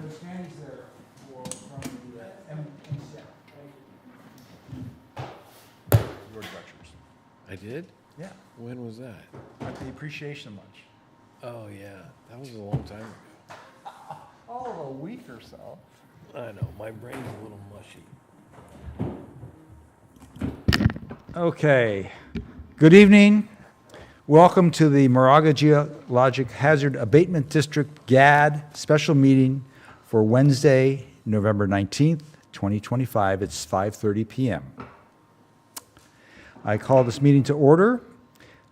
There's candies there from the MCF. George Rutgers. I did? Yeah, When was that? at the appreciation lunch. Oh, yeah. That was a long time ago. Oh, a week or so. I know. My brain's a little mushy. Okay. Good evening. Welcome to the Moraga Geologic Hazard Abatement District GHAD special meeting for Wednesday, November 19th, 2025. It's 5:30 p.m. I call this meeting to order.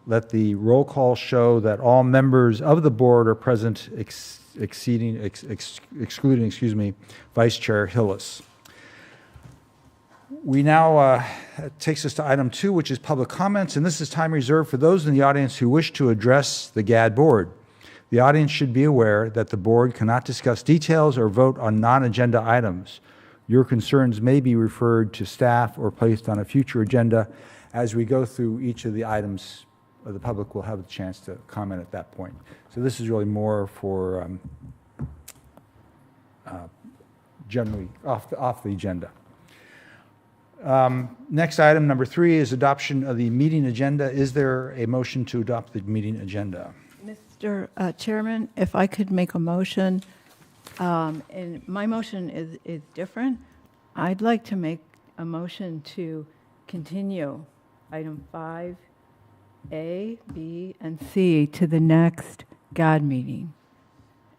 Let the roll call show that all members of the board are present, excluding, Vice Chair Hillis. We now, it takes us to item 2, which is public comments, and this is time reserved for those in the audience who wish to address the GHAD board. The audience should be aware that the board cannot discuss details or vote on non-agenda items. Your concerns may be referred to staff or placed on a future agenda. As we go through each of the items, the public will have a chance to comment at that point. So this is really more for generally off the agenda. Next item, number 3, is adoption of the meeting agenda. Is there a motion to adopt the meeting agenda? Mr. Chairman, if I could make a motion, and my motion is different. I'd like to make a motion to continue item 5A, B, and C to the next GHAD meeting.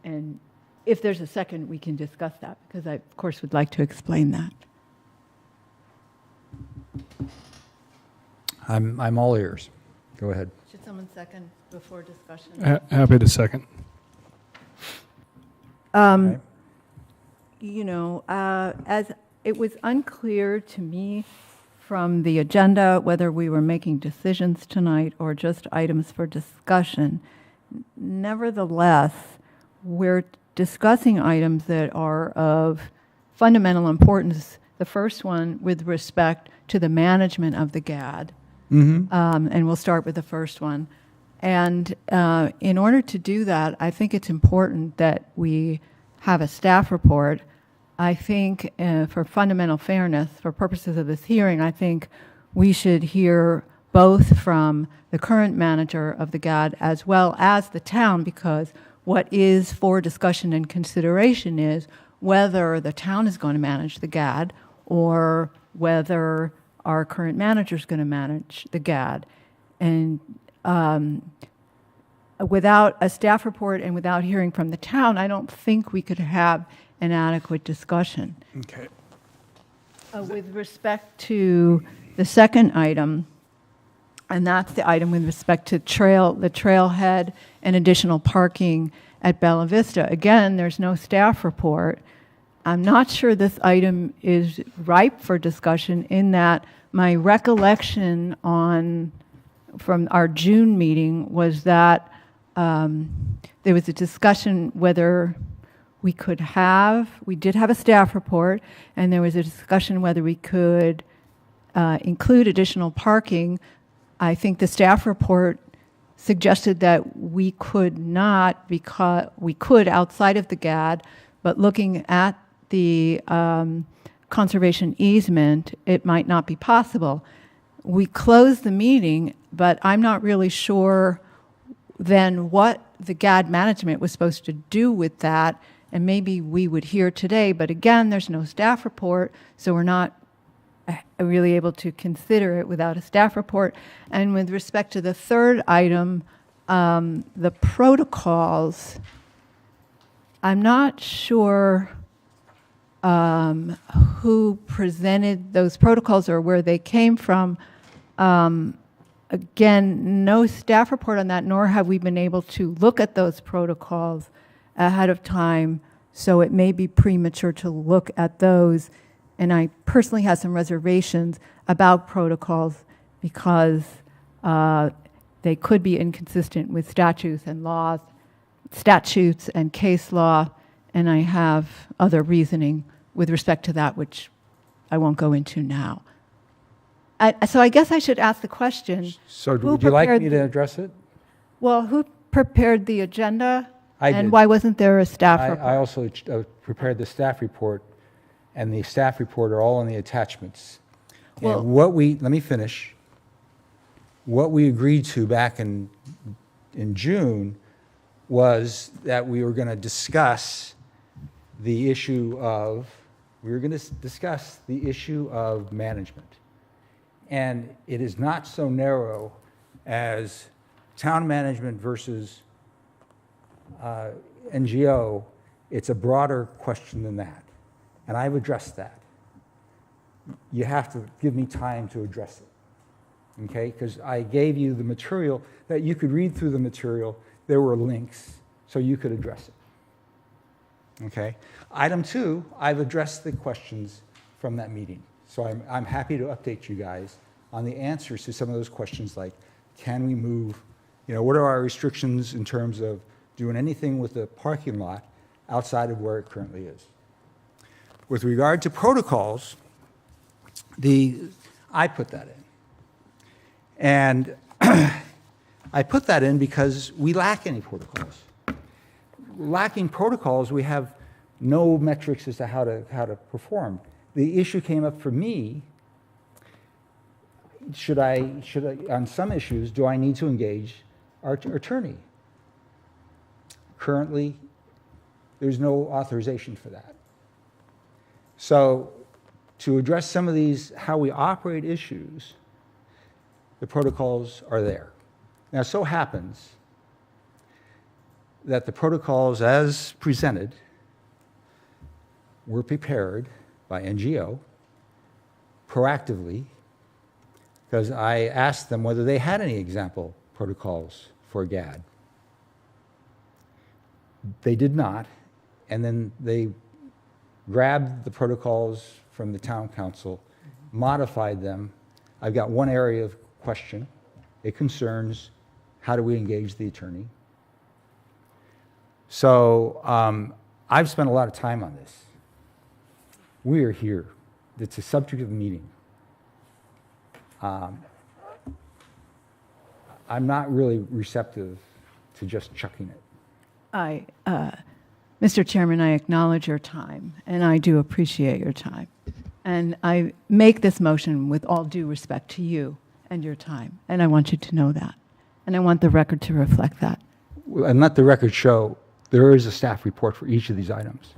And if there's a second, we can discuss that, because I, of course, would like to explain that. I'm all ears. Go ahead. Should someone second before discussion? Happy to second. Okay. You know, as it was unclear to me from the agenda whether we were making decisions tonight or just items for discussion. Nevertheless, we're discussing items that are of fundamental importance. The first one with respect to the management of the GHAD. And we'll start with the first one. And in order to do that, I think it's important that we have a staff report. I think for fundamental fairness, for purposes of this hearing, I think we should hear both from the current manager of the GHAD as well as the town, because what is for discussion and consideration is whether the town is going to manage the GHAD or whether our current manager is going to manage the GHAD. And without a staff report and without hearing from the town, I don't think we could have an adequate discussion. Okay. With respect to the second item, and that's the item with respect to the trailhead and additional parking at Bella Vista. Again, there's no staff report. I'm not sure this item is ripe for discussion in that my recollection from our June meeting was that there was a discussion whether we did have a staff report, and there was a discussion whether we could include additional parking. I think the staff report suggested that we could not, because we could outside of the GHAD, but looking at the conservation easement, it might not be possible. We closed the meeting, but I'm not really sure then what the GHAD management was supposed to do with that, and maybe we would hear today, but again, there's no staff report, so we're not really able to consider it without a staff report. And with respect to the third item, the protocols, I'm not sure who presented those protocols or where they came from. Again, no staff report on that, nor have we been able to look at those protocols ahead of time, so it may be premature to look at those. And I personally have some reservations about protocols because they could be inconsistent with statutes and laws, statutes and case law, and I have other reasoning with respect to that, which I won't go into now. So I guess I should ask the question. So who would you like prepared me to address it? Well, who prepared the agenda? I And did. why wasn't there a staff report? I also prepared the staff report, and the staff report are all in the attachments. Well- And let me finish. What we agreed to back in June was that we were going to discuss the issue of management. And it is not so narrow as town management versus NGO. It's a broader question than that. And I've addressed that. You have to give me time to address it, okay? Because I gave you the material that you could read through the material. There were links, so you could address it, okay? Item 2, I've addressed the questions from that meeting. So I'm happy to update you guys on the answers to some of those questions, like, can we move, what are our restrictions in terms of doing anything with the parking lot outside of where it currently is? With regard to protocols, I put that in. And I put that in because we lack any protocols. Lacking protocols, we have no metrics as to how to perform. The issue came up for me, should I, on some issues, do I need to engage our attorney? Currently, there's no authorization for that. So to address some of these how we operate issues, the protocols are there. Now, it so happens that the protocols as presented were prepared by NGO proactively, because I asked them whether they had any example protocols for GHAD. They did not, and then they grabbed the protocols from the town council, modified them. I've got one area of question. It concerns how do we engage the attorney. So I've spent a lot of time on this. We are here. It's a subject of the meeting. I'm not really receptive to just chucking it. Mr. Chairman, I acknowledge your time, and I do appreciate your time. And I make this motion with all due respect to you and your time, and I want you to know that. And I want the record to reflect that. And let the record show there is a staff report for each of these items.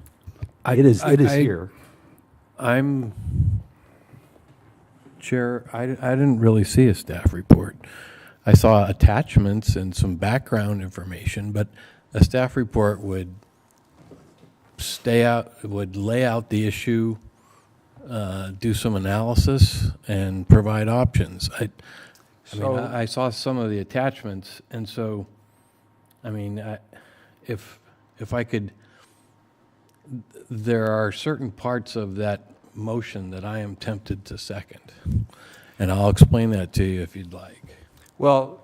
It is here. I'm, Chair, I didn't really see a staff report. I saw attachments and some background information, but a staff report would lay out the issue, do some analysis, and provide options. I mean, I saw some of the attachments, and so, I mean, if I could, there are certain parts of that motion that I am tempted to second, and I'll explain that to you if you'd like. Well,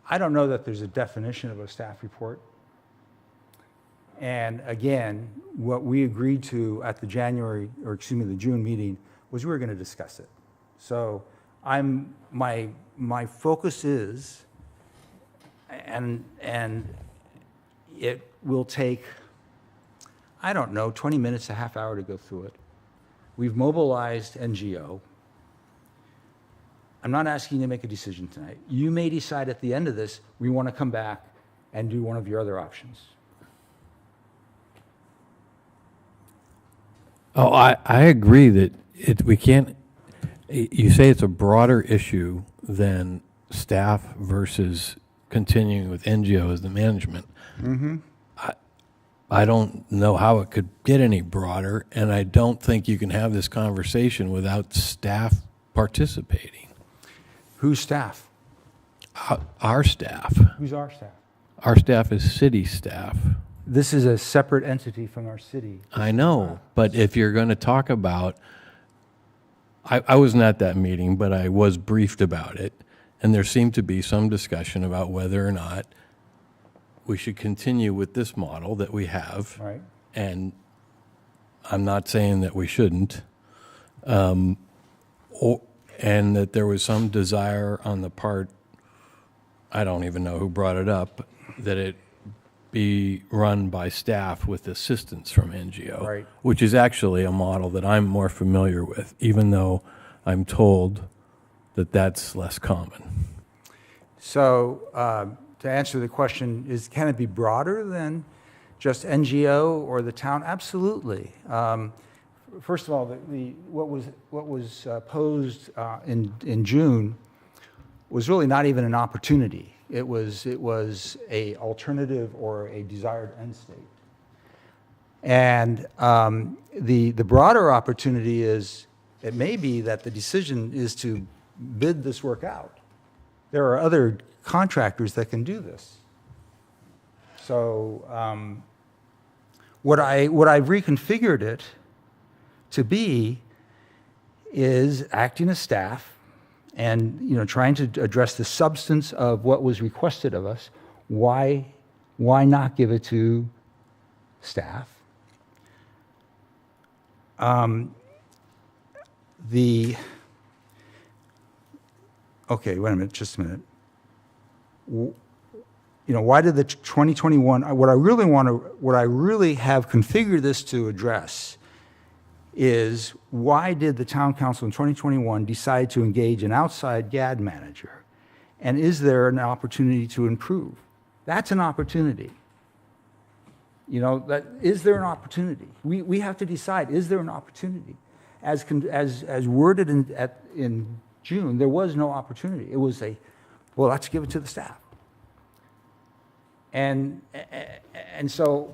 I don't know that there's a definition of a staff report. And again, what we agreed to at the the June meeting was we were going to discuss it. So my focus is, and it will take, I don't know, 20 minutes, a half hour to go through it. We've mobilized NGO. I'm not asking you to make a decision tonight. You may decide at the end of this, we want to come back and do one of your other options. Oh, I agree that we can't, you say it's a broader issue than staff versus continuing with NGO as the management. Mm-hmm. I don't know how it could get any broader, and I don't think you can have this conversation without staff participating. Who's staff? Our staff. Who's our staff? Our staff is city staff. This is a separate entity from our city. I know, but if you're going to talk about, I wasn't at that meeting, but I was briefed about it, and there seemed to be some discussion about whether or not we should continue with this model that we have. Right. And I'm not saying that we shouldn't, and that there was some desire on the part, I don't even know who brought it up, that it be run by staff with assistance from NGO. Right. Which is actually a model that I'm more familiar with, even though I'm told that that's less common. So to answer the question, can it be broader than just NGO or the town? Absolutely. First of all, what was posed in June was really not even an opportunity. It was a alternative or a desired end state. And the broader opportunity is, it may be that the decision is to bid this work out. There are other contractors that can do this. So what I've reconfigured it to be is acting as staff and trying to address the substance of what was requested of us. Why not give it to staff? Okay, wait a minute, just a minute. Why did the 2021, what I really have configured this to address is, why did the town council in 2021 decide to engage an outside GHAD manager? And is there an opportunity to improve? That's an opportunity. Is there an opportunity? We have to decide, is there an opportunity? As worded in June, there was no opportunity. It was well, let's give it to the staff. And so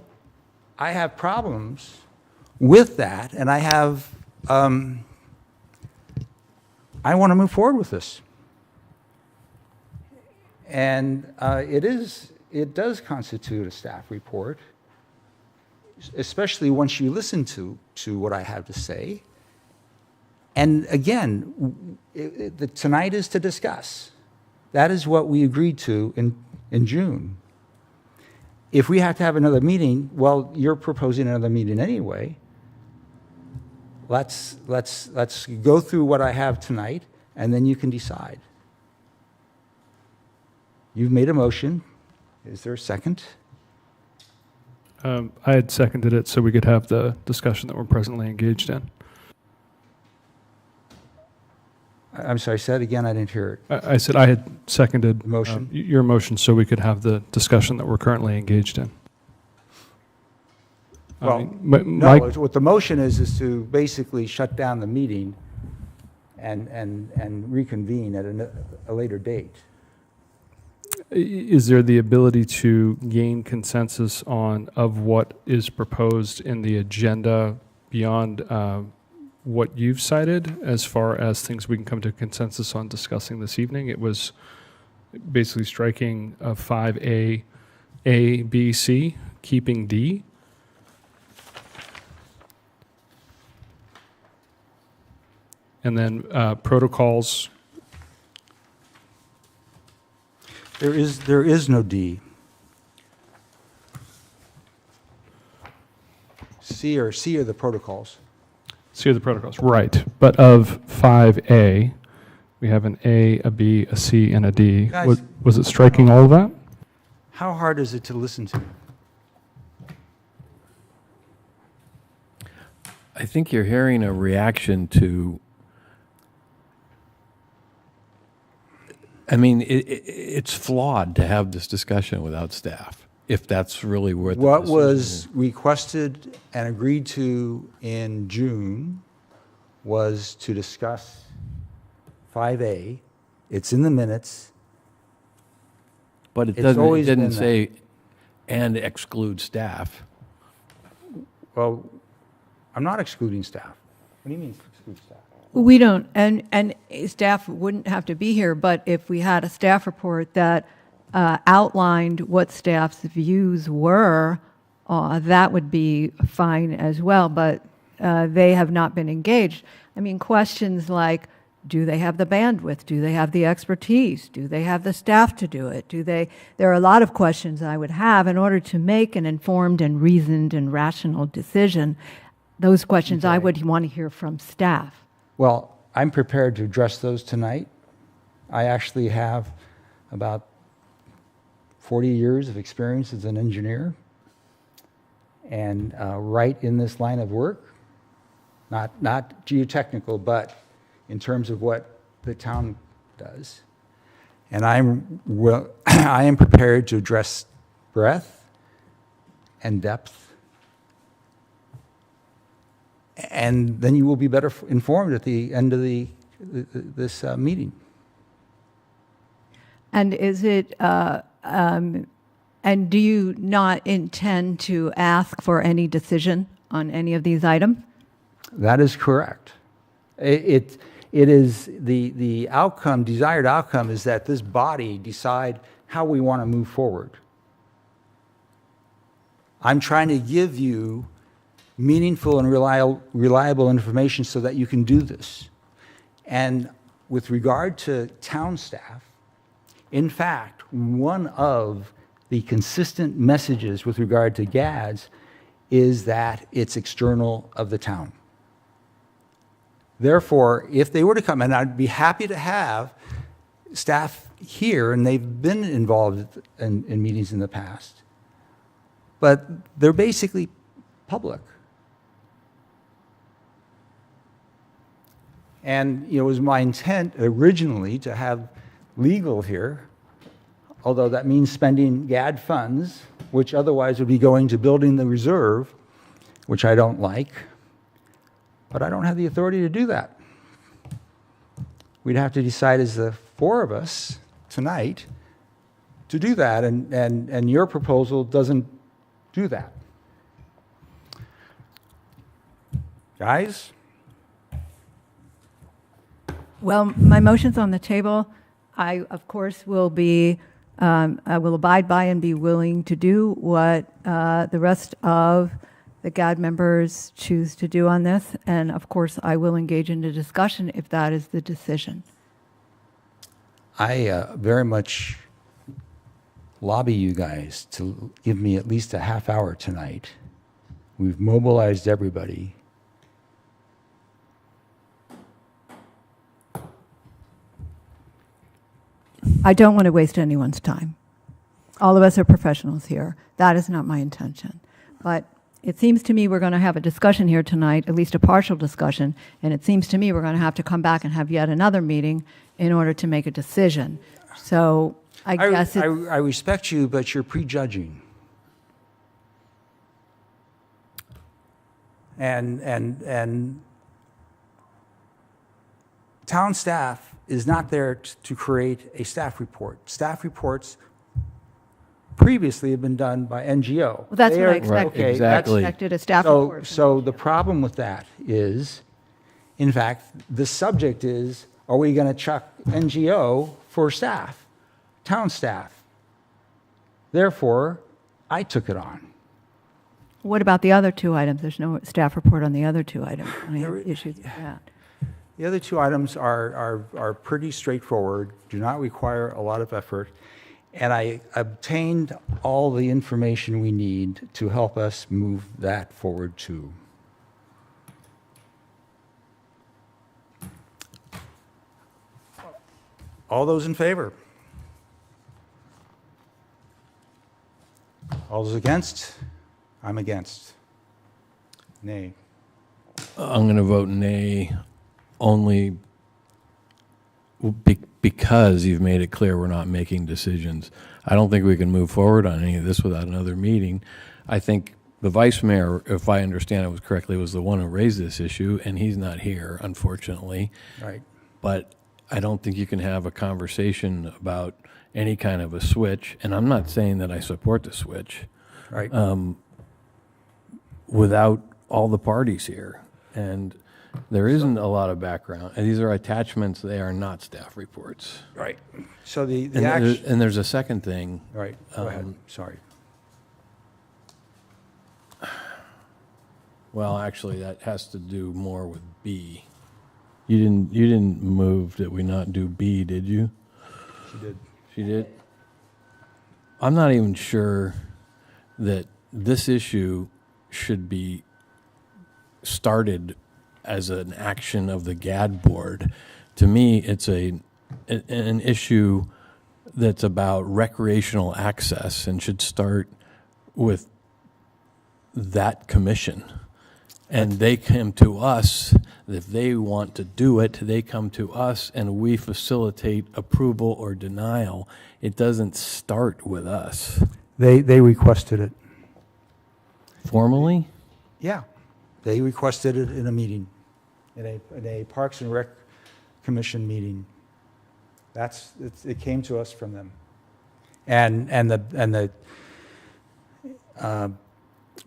I have problems with that, and I want to move forward with this. And it does constitute a staff report, especially once you listen to what I have to say. And again, tonight is to discuss. That is what we agreed to in June. If we have to have another meeting, well, you're proposing another meeting anyway. Let's go through what I have tonight, and then you can decide. You've made a motion. Is there a second? I had seconded it so we could have the discussion that we're presently engaged in. I'm sorry, say it again, I didn't hear it. I said I had seconded Motion? your motion so we could have the discussion that we're currently engaged in. Well, my- what the motion is to basically shut down the meeting and reconvene at a later date. Is there the ability to gain consensus of what is proposed in the agenda beyond what you've cited as far as things we can come to a consensus on discussing this evening? It was basically striking 5A, A, B, C, keeping D. And then protocols. There is no D. C are the protocols. C are the protocols, right. But of 5A, we have an A, a B, a C, and a D. Guys- Was it striking all of that? How hard is it to listen to? I think you're hearing a reaction to, I mean, it's flawed to have this discussion without staff, if that's really where the What decision was is. requested and agreed to in June was to discuss 5A. It's in the minutes. But it it's always didn't been say, and exclude staff. Well, I'm not excluding staff. What do you mean exclude staff? We don't, and staff wouldn't have to be here, but if we had a staff report that outlined what staff's views were, that would be fine as well, but they have not been engaged. I mean, questions like, do they have the bandwidth? Do they have the expertise? Do they have the staff to do it? There are a lot of questions I would have in order to make an informed and reasoned and rational decision. Those questions I would want to hear from staff. Well, I'm prepared to address those tonight. I actually have about 40 years of experience as an engineer and right in this line of work. Not geotechnical, but in terms of what the town does. And I am prepared to address breadth and depth. And then you will be better informed at the end of this meeting. And is it, and do you not intend to ask for any decision on any of these items? That is correct. It is the outcome, desired outcome is that this body decide how we want to move forward. I'm trying to give you meaningful and reliable information so that you can do this. And with regard to town staff, in fact, one of the consistent messages with regard to GHADs is that it's external of the town. Therefore, if they were to come, and I'd be happy to have staff here, and they've been involved in meetings in the past, but they're basically public. And it was my intent originally to have legal here, although that means spending GHAD funds, which otherwise would be going to building the reserve, which I don't like. But I don't have the authority to do that. We'd have to decide as the four of us tonight to do that, and your proposal doesn't do that. Guys? Well, my motion's on the table. I, of course, will be, I will abide by and be willing to do what the rest of the GHAD members choose to do on this. And of course, I will engage in a discussion if that is the decision. I very much lobby you guys to give me at least a half hour tonight. We've mobilized everybody. I don't want to waste anyone's time. All of us are professionals here. That is not my intention. But it seems to me we're going to have a discussion here tonight, at least a partial discussion, and it seems to me we're going to have to come back and have yet another meeting in order to make a decision. So I guess I respect you, but you're prejudging. And town staff is not there to create a staff report. Staff reports previously have been done by NGO. Well, that's They what I are- expected. okay, I exactly. expected a staff So, report. so the problem with that is, in fact, the subject is, are we going to chuck NGO for staff, town staff? Therefore, I took it on. What about the other two items? There's no staff report on the other two items. I There- mean, issues with that. The other two items are pretty straightforward, do not require a lot of effort, and I obtained all the information we need to help us move that forward too. All those in favor? All those against? I'm against. Nay. I'm going to vote nay only because you've made it clear we're not making decisions. I don't think we can move forward on any of this without another meeting. I think the vice mayor, if I understand it correctly, was the one who raised this issue, and he's not here, unfortunately. Right. But I don't think you can have a conversation about any kind of a switch, and I'm not saying that I support the switch, Right. without all the parties here. And there isn't a lot of background. And these are attachments, they are not staff reports. Right. So the And action. there's a second thing. Right. Go ahead. Sorry. Well, actually, that has to do more with B. You didn't move that we not do B, did you? She did. She did? I'm not even sure that this issue should be started as an action of the GHAD board. To me, it's an issue that's about recreational access and should start with that commission. And they come to us, if they want to do it, they come to us and we facilitate approval or denial. It doesn't start with us. They requested it. Formally? Yeah, they requested it in a meeting, in a Parks and Rec Commission meeting. It came to us from them.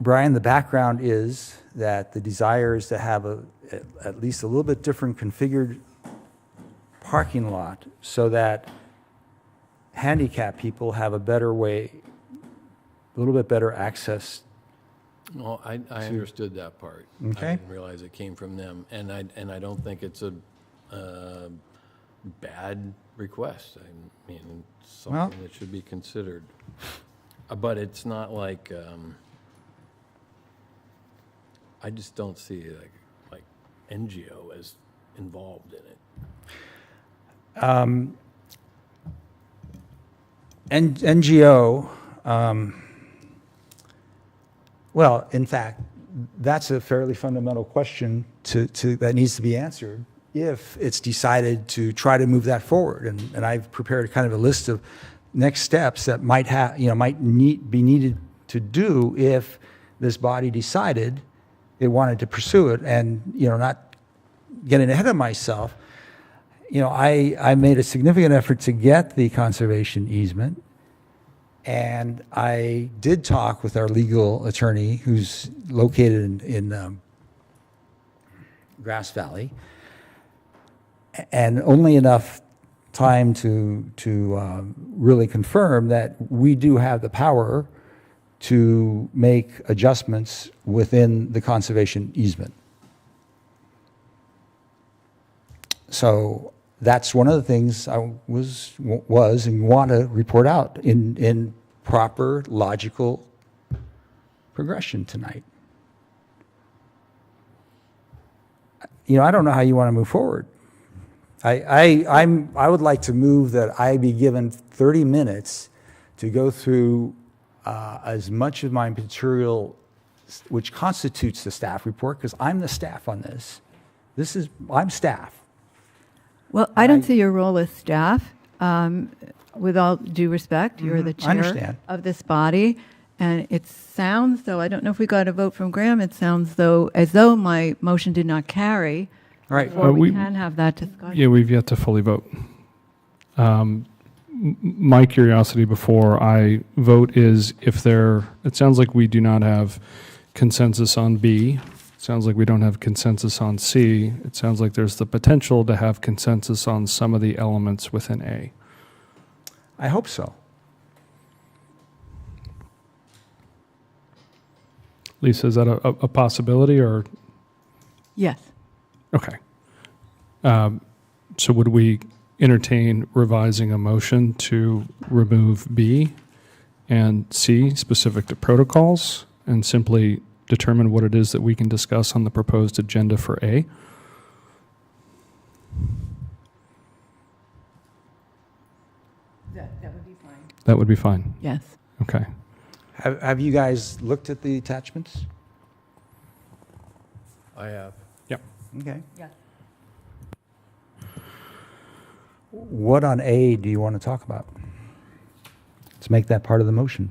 Brian, the background is that the desire is to have at least a little bit different configured parking lot so that handicapped people have a little bit better access. Well, I understood that part. Okay. I didn't realize it came from them, and I don't think it's a bad request. I mean, it's something that should be considered. But it's not like, I just don't see like NGO as involved in it. NGO, well, in fact, that's a fairly fundamental question that needs to be answered if it's decided to try to move that forward. And I've prepared kind of a list of next steps that might be needed to do if this body decided it wanted to pursue it. And, not getting ahead of myself, I made a significant effort to get the conservation easement. And I did talk with our legal attorney who's located in Grass Valley, and only enough time to really confirm that we do have the power to make adjustments within the conservation easement. So that's one of the things I was and want to report out in proper logical progression tonight. I don't know how you want to move forward. I would like to move that I be given 30 minutes to go through as much of my material, which constitutes the staff report, because I'm the staff on this. I'm staff. Well, I don't see your role as staff. With all due respect, you're the I understand. chair of this body, and it sounds though, I don't know if we got a vote from Graham, it sounds as though my motion did not carry. All right. Or we can have that discussion. Yeah, we've yet to fully vote. My curiosity before I vote is it sounds like we do not have consensus on B. It sounds like we don't have consensus on C. It sounds like there's the potential to have consensus on some of the elements within A. I hope so. Lisa, is that a possibility or? Yes. Okay. So would we entertain revising a motion to remove B and C specific to protocols and simply determine what it is that we can discuss on the proposed agenda for A? That would be fine. That would be fine. Yes. Okay. Have you guys looked at the attachments? I have. Yep. Okay. Yes. What on A do you want to talk about? Let's make that part of the motion.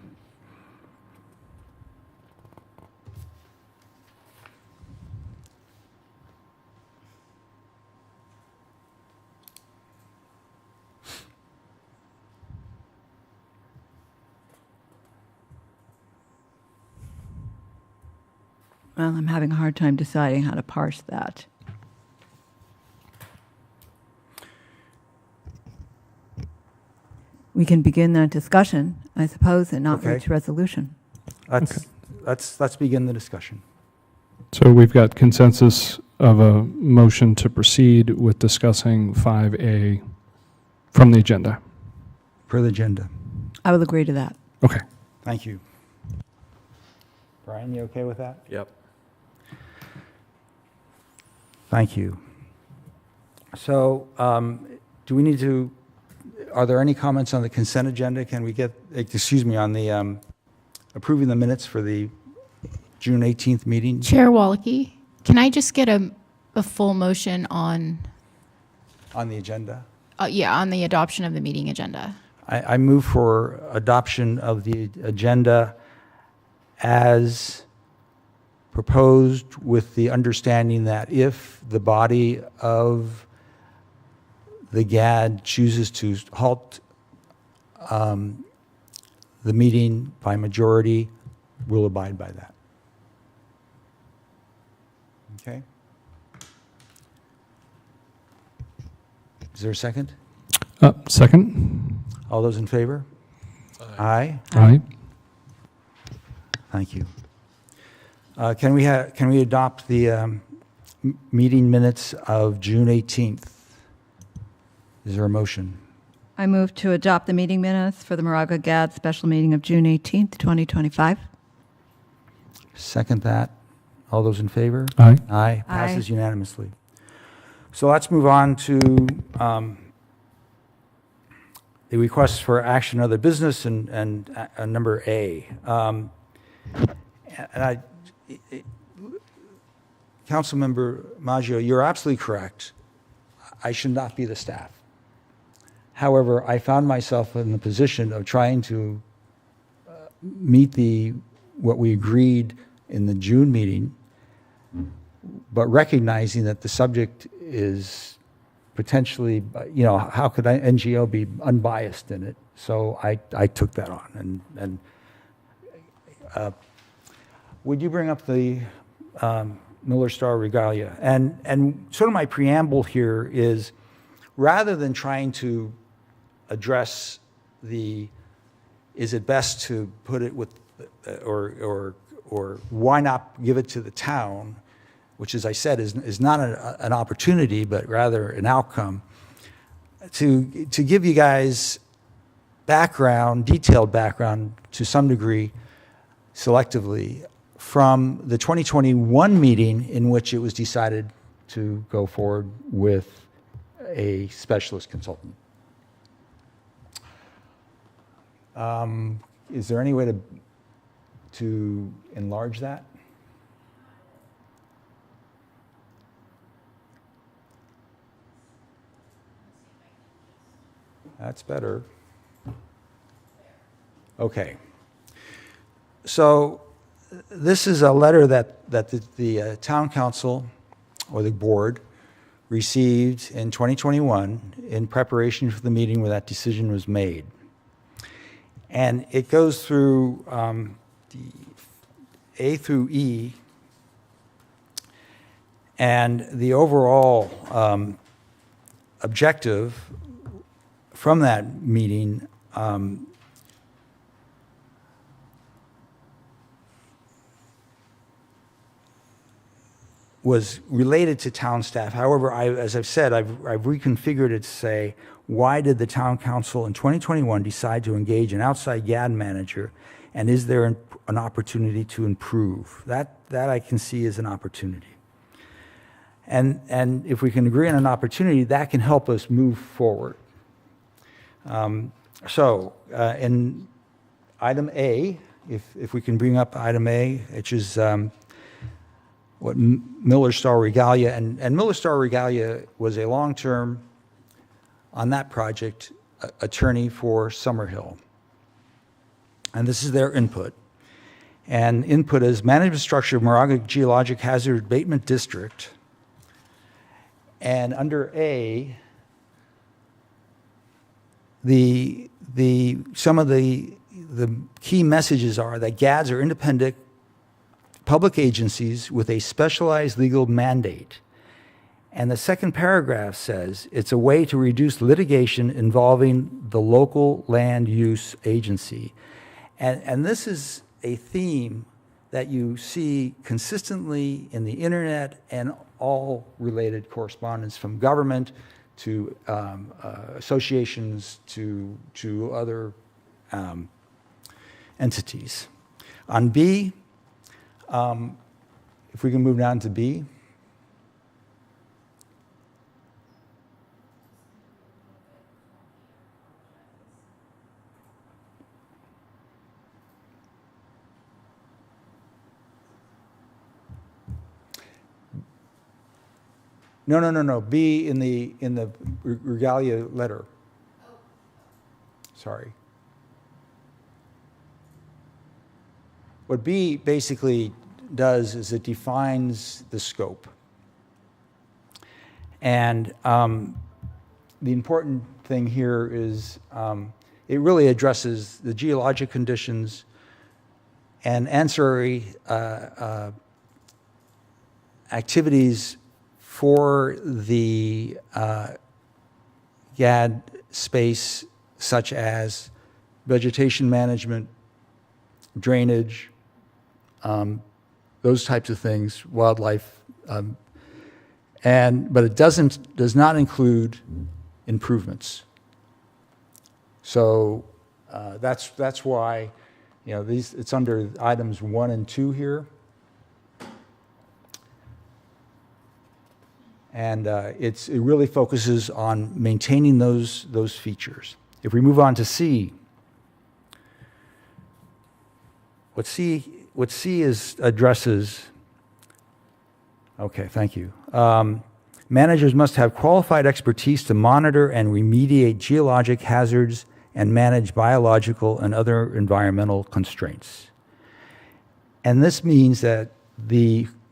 Well, I'm having a hard time deciding how to parse that. We can begin that discussion, I suppose, and not Okay. reach resolution. Let's begin the discussion. So we've got consensus of a motion to proceed with discussing 5A from the agenda. Per the agenda. I will agree to that. Okay. Thank you. Brian, you okay with that? Yep. Thank you. So, do we need to, are there any comments on the consent agenda? Can we get, excuse me, on the approving the minutes for the June 18th meeting? Chair Walke, can I just get a full motion on, On the agenda? on the adoption of the meeting agenda? I move for adoption of the agenda as proposed, with the understanding that if the body of the GHAD chooses to halt the meeting by majority, we'll abide by that. Okay? Is there a second? Second. All those in favor? Aye. Aye. Thank you. Can we adopt the meeting minutes of June 18th? Is there a motion? I move to adopt the meeting minutes for the Moraga GAD special meeting of June 18th, 2025. Second that. All those in favor? Aye. Aye. Passes unanimously. So let's move on to the requests for action other business and number A. Councilmember Maggio, you're absolutely correct. I should not be the staff. However, I found myself in the position of trying to meet what we agreed in the June meeting, but recognizing that the subject is potentially, how could NGO be unbiased in it? So I took that on. And would you bring up the Miller Star Regalia? And sort of my preamble here is, rather than trying to address is it best to put it with, or why not give it to the town, which, as I said, is not an opportunity, but rather an outcome, to give you guys detailed background to some degree, selectively, from the 2021 meeting in which it was decided to go forward with a specialist consultant. Is there any way to enlarge that? That's better. Okay. So this is a letter that the town council or the board received in 2021 in preparation for the meeting where that decision was made. And it goes through the A through E, and the overall objective from that meeting was related to town staff. However, as I've said, I've reconfigured it to say, why did the town council in 2021 decide to engage an outside GHAD manager, and is there an opportunity to improve? That I can see as an opportunity. And if we can agree on an opportunity, that can help us move forward. So in item A, if we can bring up item A, which is what Miller Star Regalia, and Miller Star Regalia was a long-term, on that project, attorney for Summerhill. And this is their input. And input is management structure of Moraga Geologic Hazard Abatement District. And under A, some of the key messages are that GADs are independent public agencies with a specialized legal mandate. And the second paragraph says it's a way to reduce litigation involving the local land use agency. And this is a theme that you see consistently in the internet and all related correspondence, from government to associations to other entities. On B, if we can move down to B. No. B in the regalia letter. Sorry. What B basically does is it defines the scope. And the important thing here is it really addresses the geologic conditions and ancillary activities for the GHAD space, such as vegetation management, drainage, those types of things, wildlife, but it does not include improvements. So that's why, it's under items 1 and 2 here. And it really focuses on maintaining those features. If we move on to C, what C addresses. Okay, thank you. Managers must have qualified expertise to monitor and remediate geologic hazards and manage biological and other environmental constraints. And this means that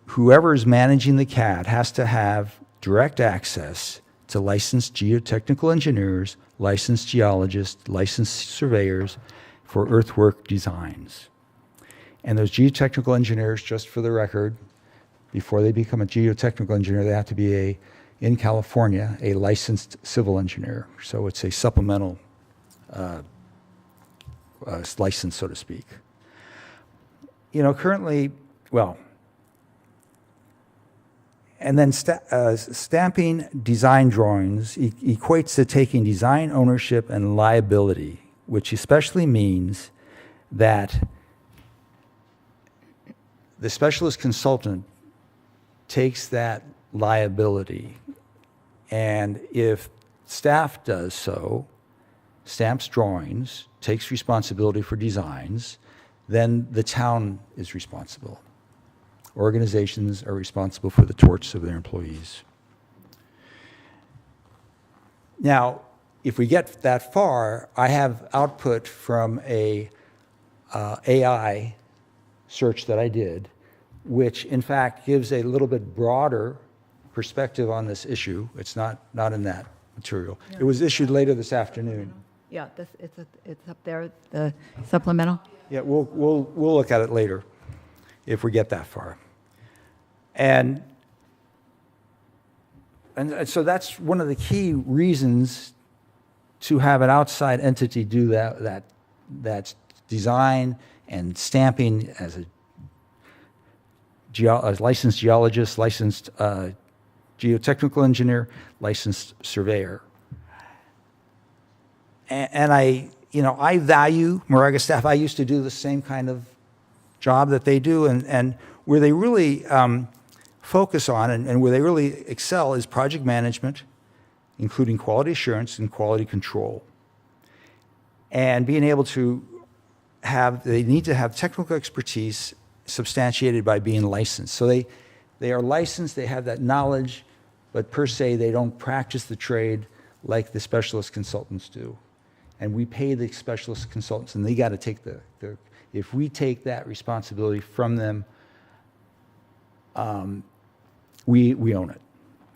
whoever is managing the CAD has to have direct access to licensed geotechnical engineers, licensed geologists, licensed surveyors for earthwork designs. And those geotechnical engineers, just for the record, before they become a geotechnical engineer, they have to be in California, a licensed civil engineer. So it's a supplemental license, so to speak. Currently, and then stamping design drawings equates to taking design ownership and liability, which especially means that the specialist consultant takes that liability, and if staff does so, stamps drawings, takes responsibility for designs, then the town is responsible. Organizations are responsible for the torts of their employees. Now, if we get that far, I have output from a AI search that I did, which in fact gives a little bit broader perspective on this issue. It's not in that material. Yeah. It was issued later this afternoon. Yeah, it's up there, the supplemental. Yeah, we'll look at it later if we get that far. And so that's one of the key reasons to have an outside entity do that design and stamping as a licensed geologist, licensed geotechnical engineer, licensed surveyor. And I value Moraga staff. I used to do the same kind of job that they do, and where they really focus on and where they really excel is project management, including quality assurance and quality control. And being able to they need to have technical expertise substantiated by being licensed. So they are licensed, they have that knowledge, but per se they don't practice the trade like the specialist consultants do. And we pay the specialist consultants, and they got to take if we take that responsibility from them, we own it.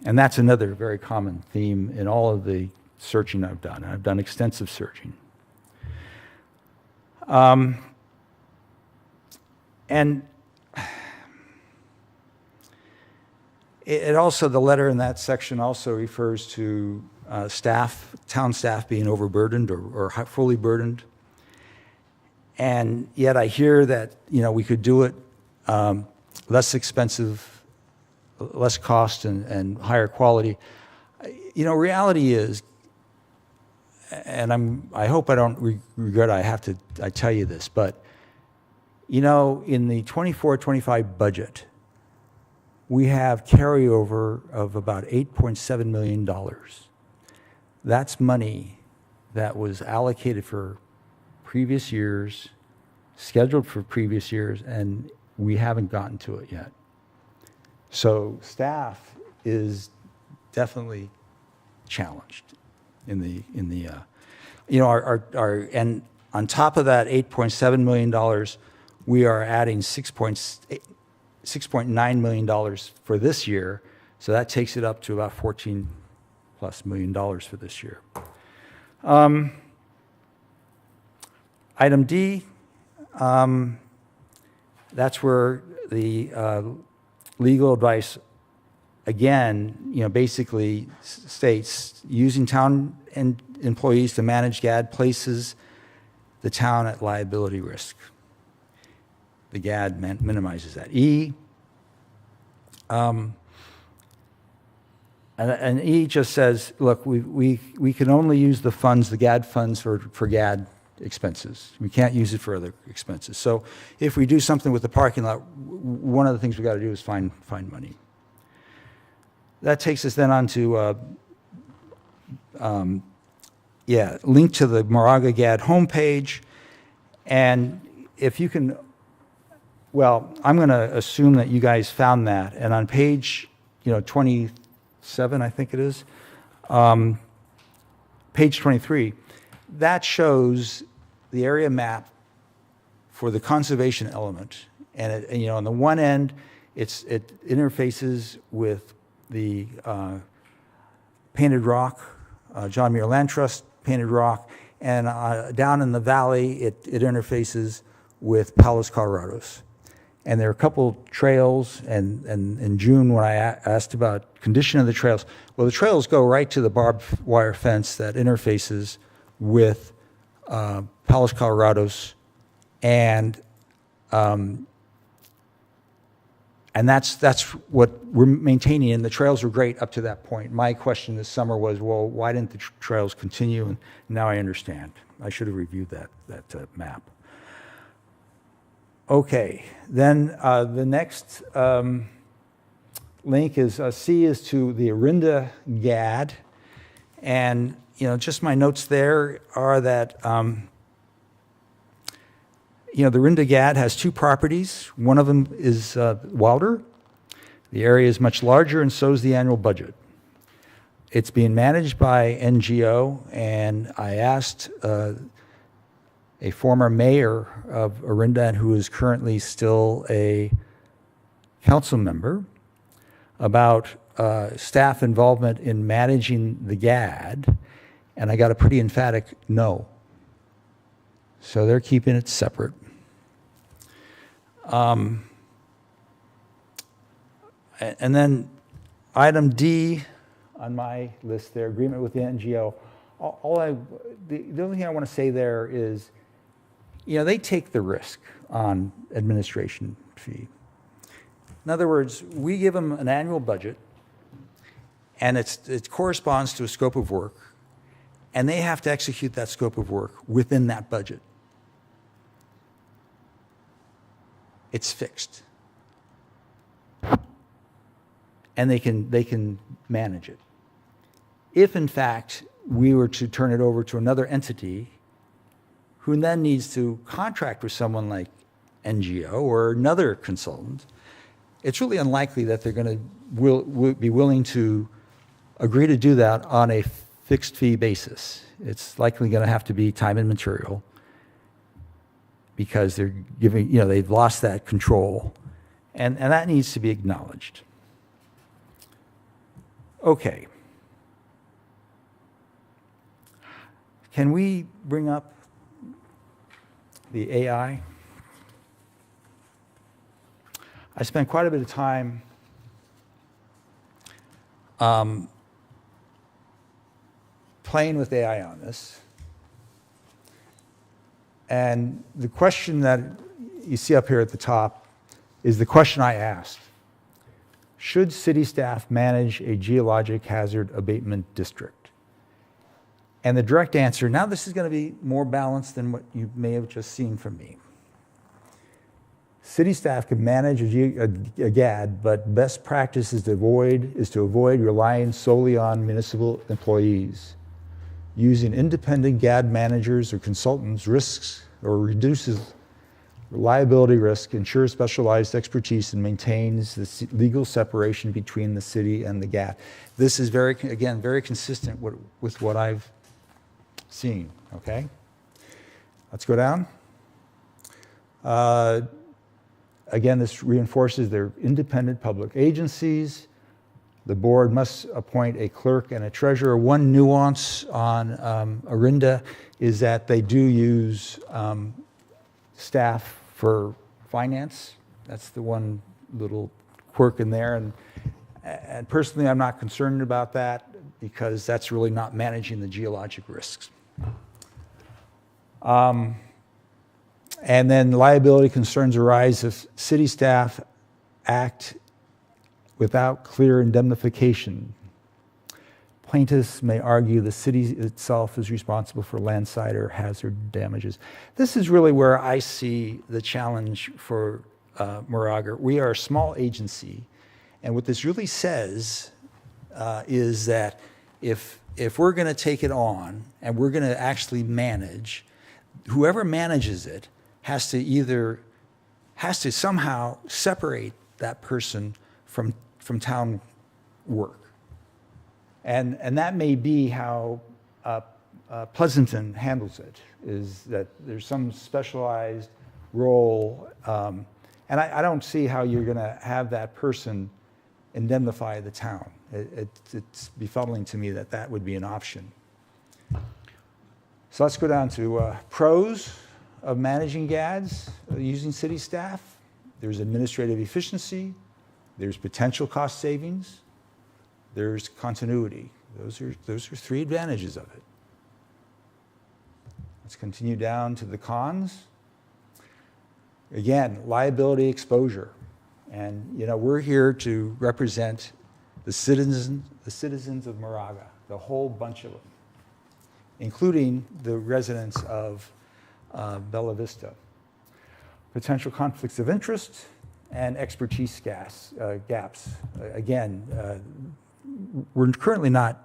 And that's another very common theme in all of the searching I've done. I've done extensive searching. And it also, the letter in that section also refers to town staff being overburdened or fully burdened. And yet I hear that, we could do it less expensive, less cost and higher quality. Reality is, and I hope I don't regret I tell you this, but in the 24-25 budget, we have carryover of about $8.7 million. That's money that was allocated for previous years, scheduled for previous years, and we haven't gotten to it yet. So staff is definitely challenged in the you know, our and on top of that $8.7 million, we are adding $6.9 million for this year. So that takes it up to about $14+ million for this year. Item D, that's where the legal advice, again, you know, basically states using town and employees to manage GAD places the town at liability risk. The GAD minimizes that. E, and E just says, look, we can only use the funds, the GAD funds for GAD expenses. We can't use it for other expenses. So if we do something with the parking lot, one of the things we got to do is find money. That takes us then on to, link to the Moraga GAD homepage. And if you can, well, I'm going to assume that you guys found that. And on page, 27, I think it is, page 23, that shows the area map for the conservation element. And, on the one end, it interfaces with the Painted Rock, John Muir Land Trust Painted Rock, and down in the valley, it interfaces with Palos Colorados. And there are a couple trails, and in June when I asked about condition of the trails, well, the trails go right to the barbed wire fence that interfaces with Palos Colorados, and that's what we're maintaining, and the trails were great up to that point. My question this summer was, well, why didn't the trails continue? And now I understand. I should have reviewed that map. Okay, then the next link is C is to the Orinda GAD, and just my notes there are that the Orinda GAD has two properties. One of them is Wilder. The area is much larger, and so is the annual budget. It's being managed by NGO, and I asked a former mayor of Orinda, who is currently still a council member, about staff involvement in managing the GAD, and I got a pretty emphatic no. So they're keeping it separate. And then item D on my list there, agreement with the NGO. The only thing I want to say there is, they take the risk on administration fee. In other words, we give them an annual budget, and it corresponds to a scope of work, and they have to execute that scope of work within that budget. It's fixed. And they can manage it. If, in fact, we were to turn it over to another entity who then needs to contract with someone like NGO or another consultant, it's really unlikely that they're going to be willing to agree to do that on a fixed fee basis. It's likely going to have to be time and material, because they're giving, they've lost that control, and that needs to be acknowledged. Okay. Can we bring up the AI? I spent quite a bit of time playing with AI on this. And the question that you see up here at the top is the question I asked. Should city staff manage a geologic hazard abatement district? And the direct answer, now this is going to be more balanced than what you may have just seen from me. City staff can manage a GAD, but best practice is to avoid relying solely on municipal employees. Using independent GAD managers or consultants risks or reduces Liability risk ensures specialized expertise and maintains the legal separation between the city and the GAD. This is again, very consistent with what I've seen, okay? Let's go down. Again, this reinforces they're independent public agencies. The board must appoint a clerk and a treasurer. One nuance on Orinda is that they do use staff for finance. That's the one little quirk in there. And personally, I'm not concerned about that because that's really not managing the geologic risks. And then liability concerns arise if city staff act without clear indemnification. Plaintiffs may argue the city itself is responsible for landslide or hazard damages. This is really where I see the challenge for Moraga. We are a small agency, and what this really says is that if we're going to take it on and we're going to actually manage, whoever manages it has to somehow separate that person from town work. And that may be how Pleasanton handles it, is that there's some specialized role. And I don't see how you're going to have that person indemnify the town. It's befuddling to me that that would be an option. So let's go down to pros of managing GADs using city staff. There's administrative efficiency. There's potential cost savings. There's continuity. Those are three advantages of it. Let's continue down to the cons. Again, liability exposure. And we're here to represent the citizens of Moraga, the whole bunch of them, including the residents of Bella Vista. Potential conflicts of interest and expertise gaps. Again, we're currently not,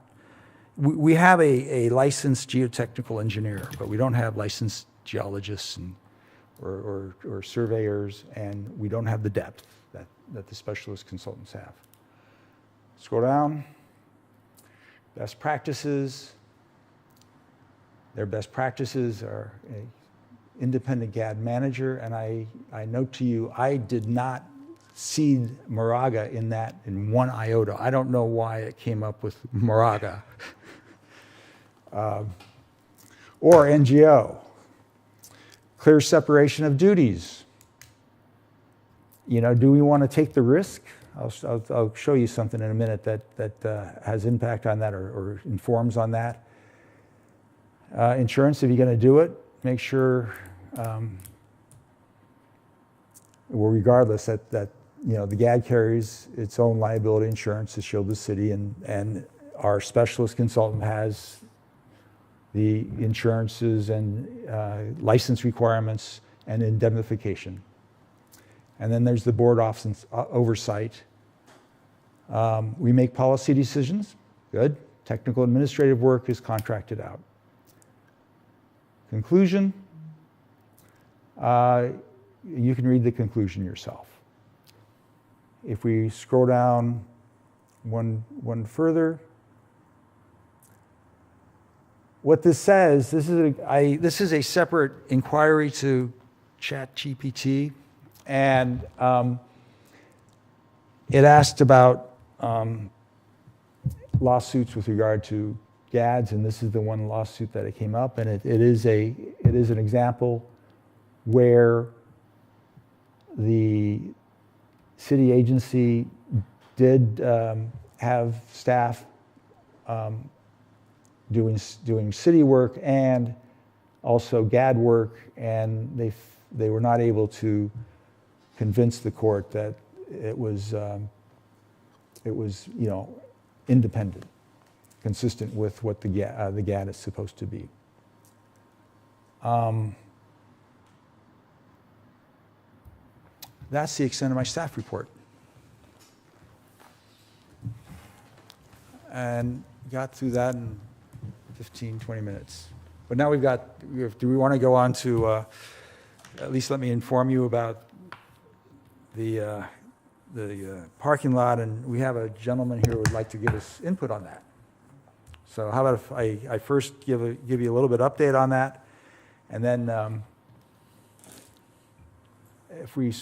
we have a licensed geotechnical engineer, but we don't have licensed geologists or surveyors, and we don't have the depth that the specialist consultants have. Scroll down. Best practices. Their best practices are an independent GAD manager, and I note to you, I did not see Moraga in one iota. I don't know why it came up with Moraga. Or NGO. Clear separation of duties. Do we want to take the risk? I'll show you something in a minute that has impact on that or informs on that. Insurance, if you're going to do it, make sure, regardless that the GAD carries its own liability insurance to shield the city, and our specialist consultant has the insurances and license requirements and indemnification. And then there's the board oversight. We make policy decisions. Good. Technical administrative work is contracted out. Conclusion. You can read the conclusion yourself. If we scroll down one further, what this says, this is a separate inquiry to ChatGPT, and it asked about lawsuits with regard to GADs, and this is the one lawsuit that it came up, and it is an example where the city agency did have staff doing city work and also GAD work, and they were not able to convince the court that it was independent, consistent with what the GAD is supposed to be. That's the extent of my staff report. And got through that in 15, 20 minutes. But now do we want to go on to at least let me inform you about the parking lot, and we have a gentleman here who would like to give us input on that. So how about if I first give you a little bit update on that, and then if we,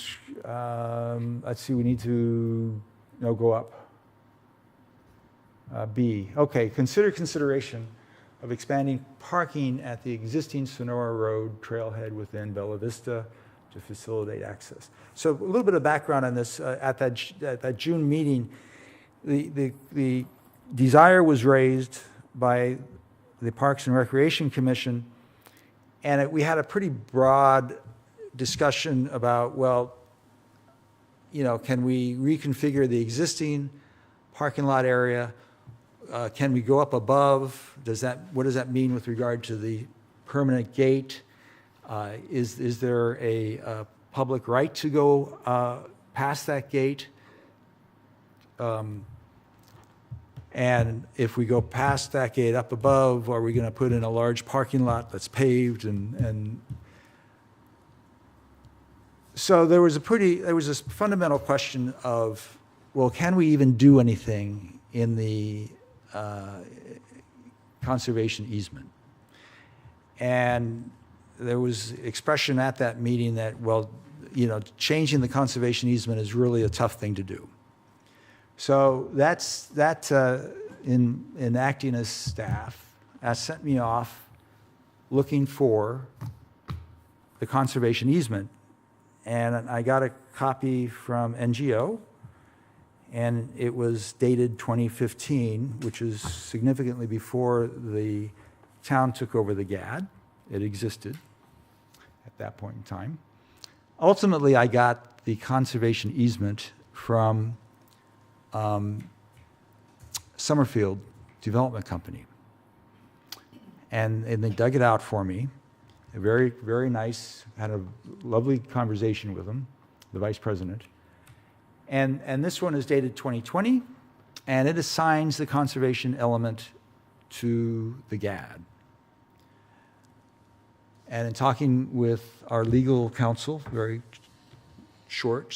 let's see, we need to, no, go up. B, okay, consideration of expanding parking at the existing Sonora Road trailhead within Bella Vista to facilitate access. So a little bit of background on this. At that June meeting, the desire was raised by the Parks and Recreation Commission, and we had a pretty broad discussion about, well, you know, can we reconfigure the existing parking lot area? Can we go up above? What does that mean with regard to the permanent gate? Is there a public right to go past that gate? And if we go past that gate up above, are we going to put in a large parking lot that's paved? And so there was this fundamental question of, well, can we even do anything in the conservation easement? And there was expression at that meeting that, well, you know, changing the conservation easement is really a tough thing to do. So in acting as staff, that sent me off looking for the conservation easement. And I got a copy from NGO, and it was dated 2015, which is significantly before the town took over the GHAD. It existed at that point in time. Ultimately, I got the conservation easement from Summerfield Development Company. And they dug it out for me. Very, very nice, had a lovely conversation with them, the vice president. And this one is dated 2020, and it assigns the conservation element to the GHAD. And in talking with our legal counsel, very short,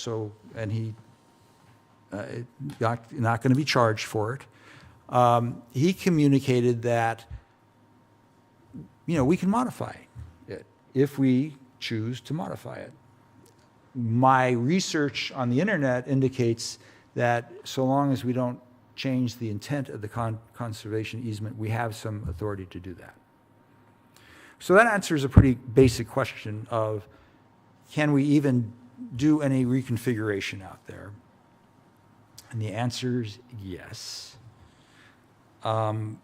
and he not going to be charged for it, he communicated that, you know, we can modify it if we choose to modify it. My research on the internet indicates that so long as we don't change the intent of the conservation easement, we have some authority to do that. So that answers a pretty basic question of, can we even do any reconfiguration out there? And the answer is yes. And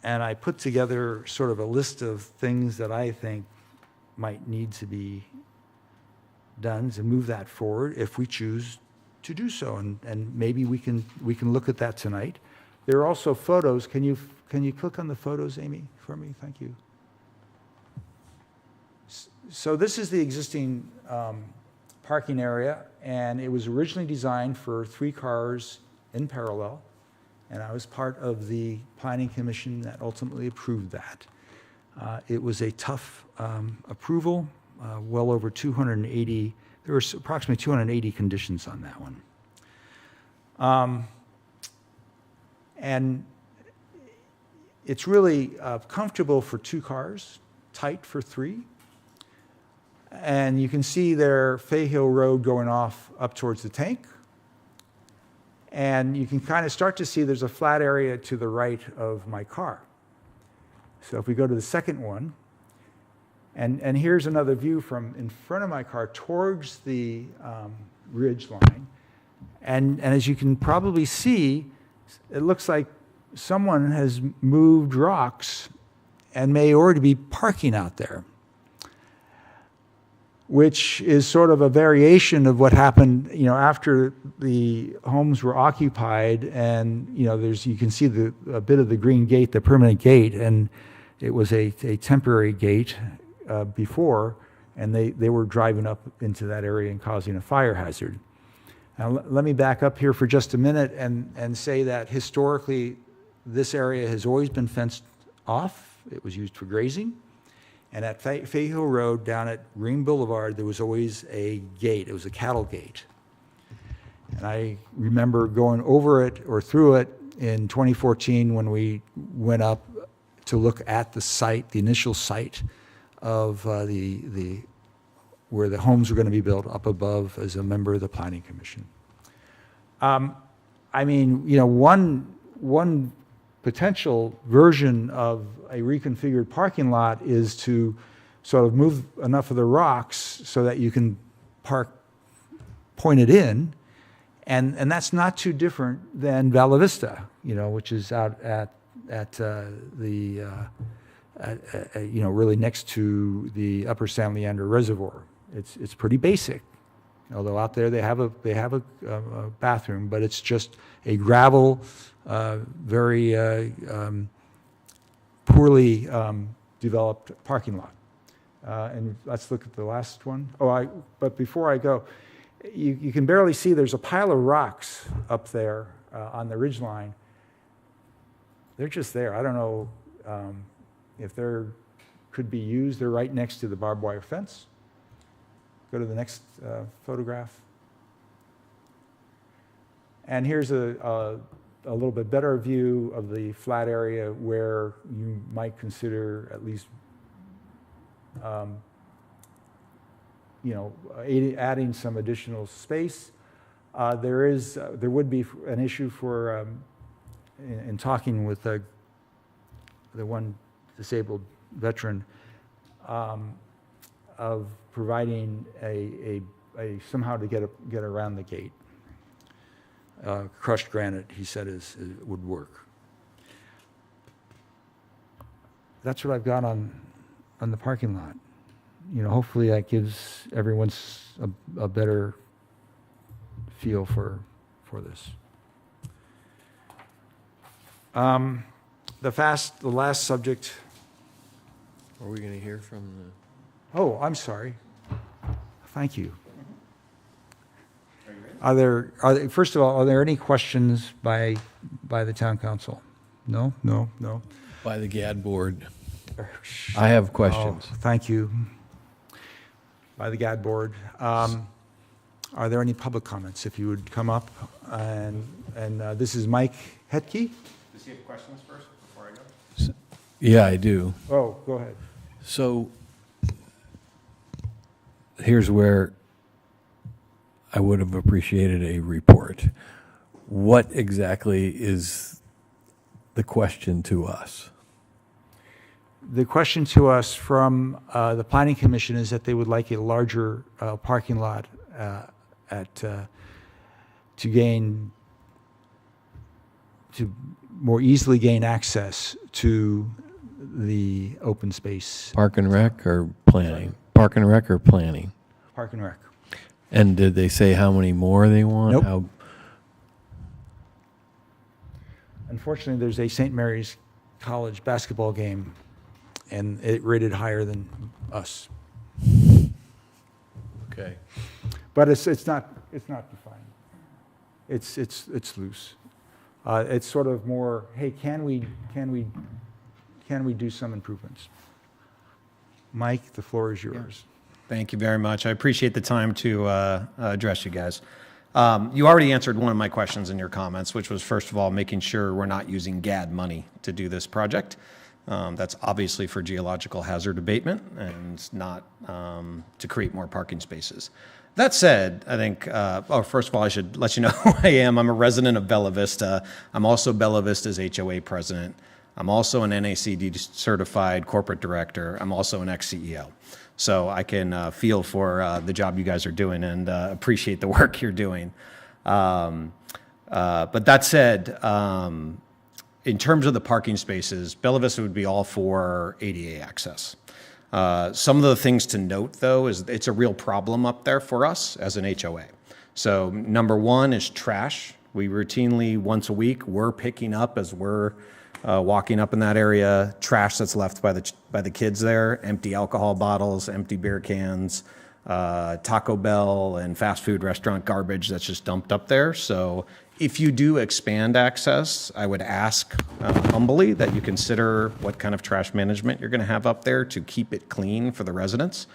I put together sort of a list of things that I think might need to be done to move that forward if we choose to do so. And maybe we can look at that tonight. There are also photos. Can you click on the photos, Amy, for me? Thank you. So this is the existing parking area, and it was originally designed for 3 cars in parallel, and I was part of the planning commission that ultimately approved that. It was a tough approval, well over 280, there were approximately 280 conditions on that one. And it's really comfortable for 2 cars, tight for 3. And you can see there Fayhill Road going off up towards the tank. And you can kind of start to see there's a flat area to the right of my car. So if we go to the second one, and here's another view from in front of my car towards the ridge line. And as you can probably see, it looks like someone has moved rocks and may already be parking out there, which is sort of a variation of what happened, you know, after the homes were occupied. And, you know, you can see a bit of the green gate, the permanent gate, and it was a temporary gate before, and they were driving up into that area and causing a fire hazard. Now, let me back up here for just a minute and say that historically, this area has always been fenced off. It was used for grazing. And at Fay Hill Road, down at Green Boulevard, there was always a gate. It was a cattle gate. And I remember going over it or through it in 2014 when we went up to look at the site, the initial site of the where the homes were going to be built up above as a member of the Planning Commission. I mean, you know, one potential version of a reconfigured parking lot is to sort of move enough of the rocks so that you can park pointed in, and that's not too different than Bella Vista, you know, which is out at you know, really next to the Upper San Leandro Reservoir. It's pretty basic, although out there they have a bathroom, but it's just a gravel, very poorly developed parking lot. And let's look at the last one. But before I go, you can barely see there's a pile of rocks up there on the ridgeline. They're just there. I don't know if they're could be used. They're right next to the barbed wire fence. Go to the next photograph. And here's a little bit better view of the flat area where you might consider at least, you know, adding some additional space. There would be an issue for, in talking with the one disabled veteran, of providing a somehow to get around the gate. Crushed granite, he said, would work. That's what I've got on the parking lot. You know, hopefully that gives everyone a better feel for this. The last subject. Are we going to hear from the? Oh, I'm sorry. Thank you. Are there, first of all, are there any questions by the town council? No. By the GAD board. I have questions. Oh, thank you. By the GAD board. Are there any public comments? If you would come up, and this is Mike Hetke. Does he have questions first before I go? Yeah, I do. Oh, go ahead. So here's where I would have appreciated a report. What exactly is the question to us? The question to us from the Planning Commission is that they would like a larger parking lot to more easily gain access to the open space. Park and rec or planning? Park and rec or planning? Park and rec. And did they say how many more they want? Nope. How, Unfortunately, there's a St. Mary's College basketball game, and it rated higher than us. okay. But it's not defined. It's loose. It's sort of more, hey, can we do some improvements? Mike, the floor is yours. Thank you very much. I appreciate the time to address you guys. You already answered one of my questions in your comments, which was, first of all, making sure we're not using GAD money to do this project. That's obviously for geological hazard abatement and not to create more parking spaces. That said, I think, first of all, I should let you know who I am. I'm a resident of Bella Vista. I'm also Bella Vista's HOA president. I'm also an NACD certified corporate director. I'm also an ex-CEO. So I can feel for the job you guys are doing and appreciate the work you're doing. But that said, in terms of the parking spaces, Bella Vista would be all for ADA access. Some of the things to note, though, is it's a real problem up there for us as an HOA. So number one is trash. We routinely, once a week, we're picking up as we're walking up in that area, trash that's left by the kids there, empty alcohol bottles, empty beer cans, Taco Bell and fast food restaurant garbage that's just dumped up there. So If you do expand access, I would ask humbly that you consider what kind of trash management you're going to have up there to keep it clean for the residents.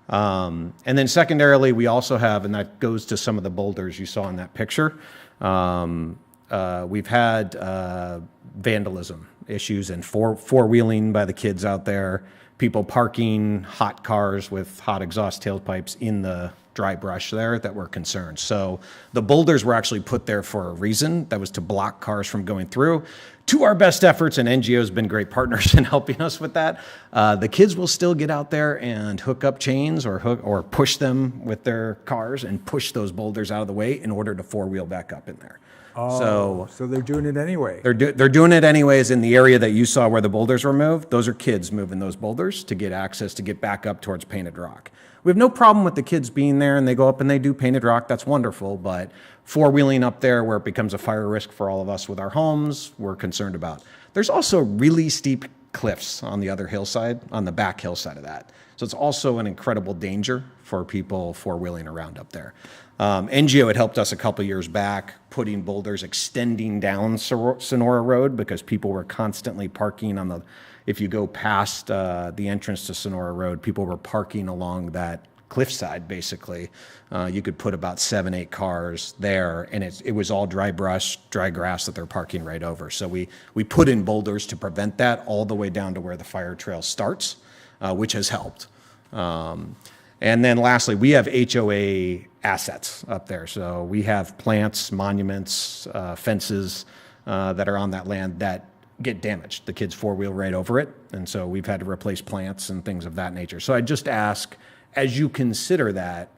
And then secondarily, we also have, and that goes to some of the boulders you saw in that picture, we've had vandalism issues and four-wheeling by the kids out there, people parking hot cars with hot exhaust tailpipes in the dry brush there that were concerned. So the boulders were actually put there for a reason. That was to block cars from going through. To our best efforts, and NGO's been great partners in helping us with that. The kids will still get out there and hook up chains or push them with their cars and push those boulders out of the way in order to four-wheel back up in there. So they're doing it anyway. They're doing it anyways in the area that you saw where the boulders were moved. Those are kids moving those boulders to get access to get back up towards Painted Rock. We have no problem with the kids being there and they go up and they do Painted Rock. That's wonderful. But four-wheeling up there where it becomes a fire risk for all of us with our homes, we're concerned about. There's also really steep cliffs on the other hillside, on the back hillside of that. So it's also an incredible danger for people four-wheeling around up there. NGO had helped us a couple years back, putting boulders extending down Sonora Road because people were constantly parking on the, if you go past the entrance to Sonora Road, people were parking along that cliffside, basically. You could put about 7-8 cars there, and it was all dry brush, dry grass that they're parking right over. So we put in boulders to prevent that all the way down to where the fire trail starts, which has helped. And then lastly, we have HOA assets up there. So we have plants, monuments, fences that are on that land that get damaged. The kids four-wheel right over it. And so we've had to replace plants and things of that nature. So I just ask, as you consider that,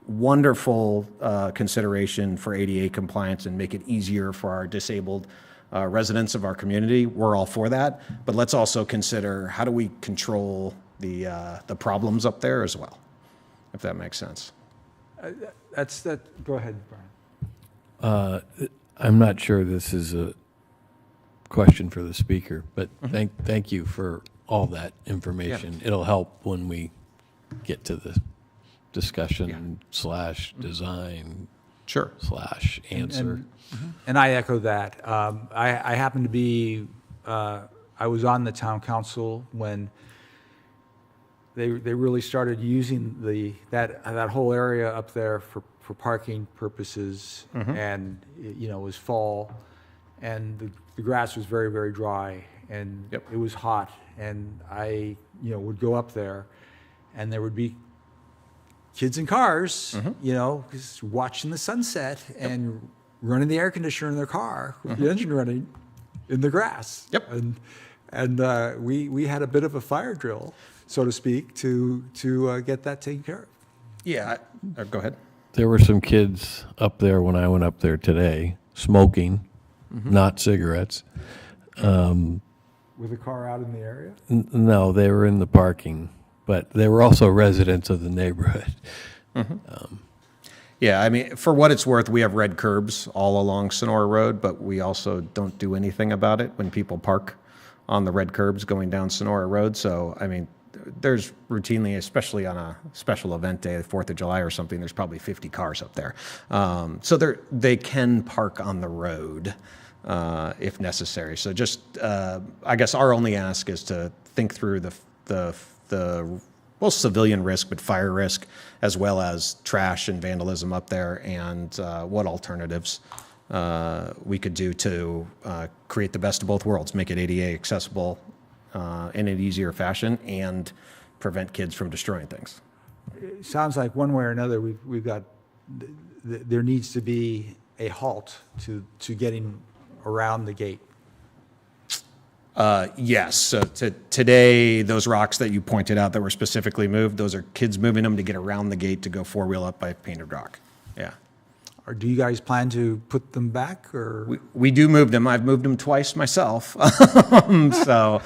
wonderful consideration for ADA compliance and make it easier for our disabled residents of our community, we're all for that. But let's also consider how do we control the problems up there as well, if that makes sense. Go ahead, Brian. I'm not sure this is a question for the speaker, but thank you for all that information. It'll help when we get to the discussion / design Sure. / answer. And I echo that. I happen to be, I was on the town council when they really started using that whole area up there for parking purposes. And, it was fall, and the grass was very, very dry, and it was hot. And I, would go up there, and there would be kids in cars, just watching the sunset and running the air conditioner in their car with the engine running in the grass. And we had a bit of a fire drill, so to speak, to get that taken care of. Yeah. Go ahead. There were some kids up there when I went up there today, smoking, not cigarettes. With a car out in the area? No, they were in the parking, but they were also residents of the neighborhood. Yeah, I mean, for what it's worth, we have red curbs all along Sonora Road, but we also don't do anything about it when people park on the red curbs going down Sonora Road. So, I mean, there's routinely, especially on a special event day, the 4th of July or something, there's probably 50 cars up there. So they can park on the road if necessary. So just, I guess our only ask is to think through the both civilian risk, but fire risk, as well as trash and vandalism up there, and what alternatives we could do to create the best of both worlds, make it ADA accessible in an easier fashion, and prevent kids from destroying things. It sounds like one way or another, we've got, there needs to be a halt to getting around the gate. Yes. So today, those rocks that you pointed out that were specifically moved, those are kids moving them to get around the gate to go four-wheel up by Painted Rock. Yeah. Or do you guys plan to put them back, or? We do move them. I've moved them twice myself. So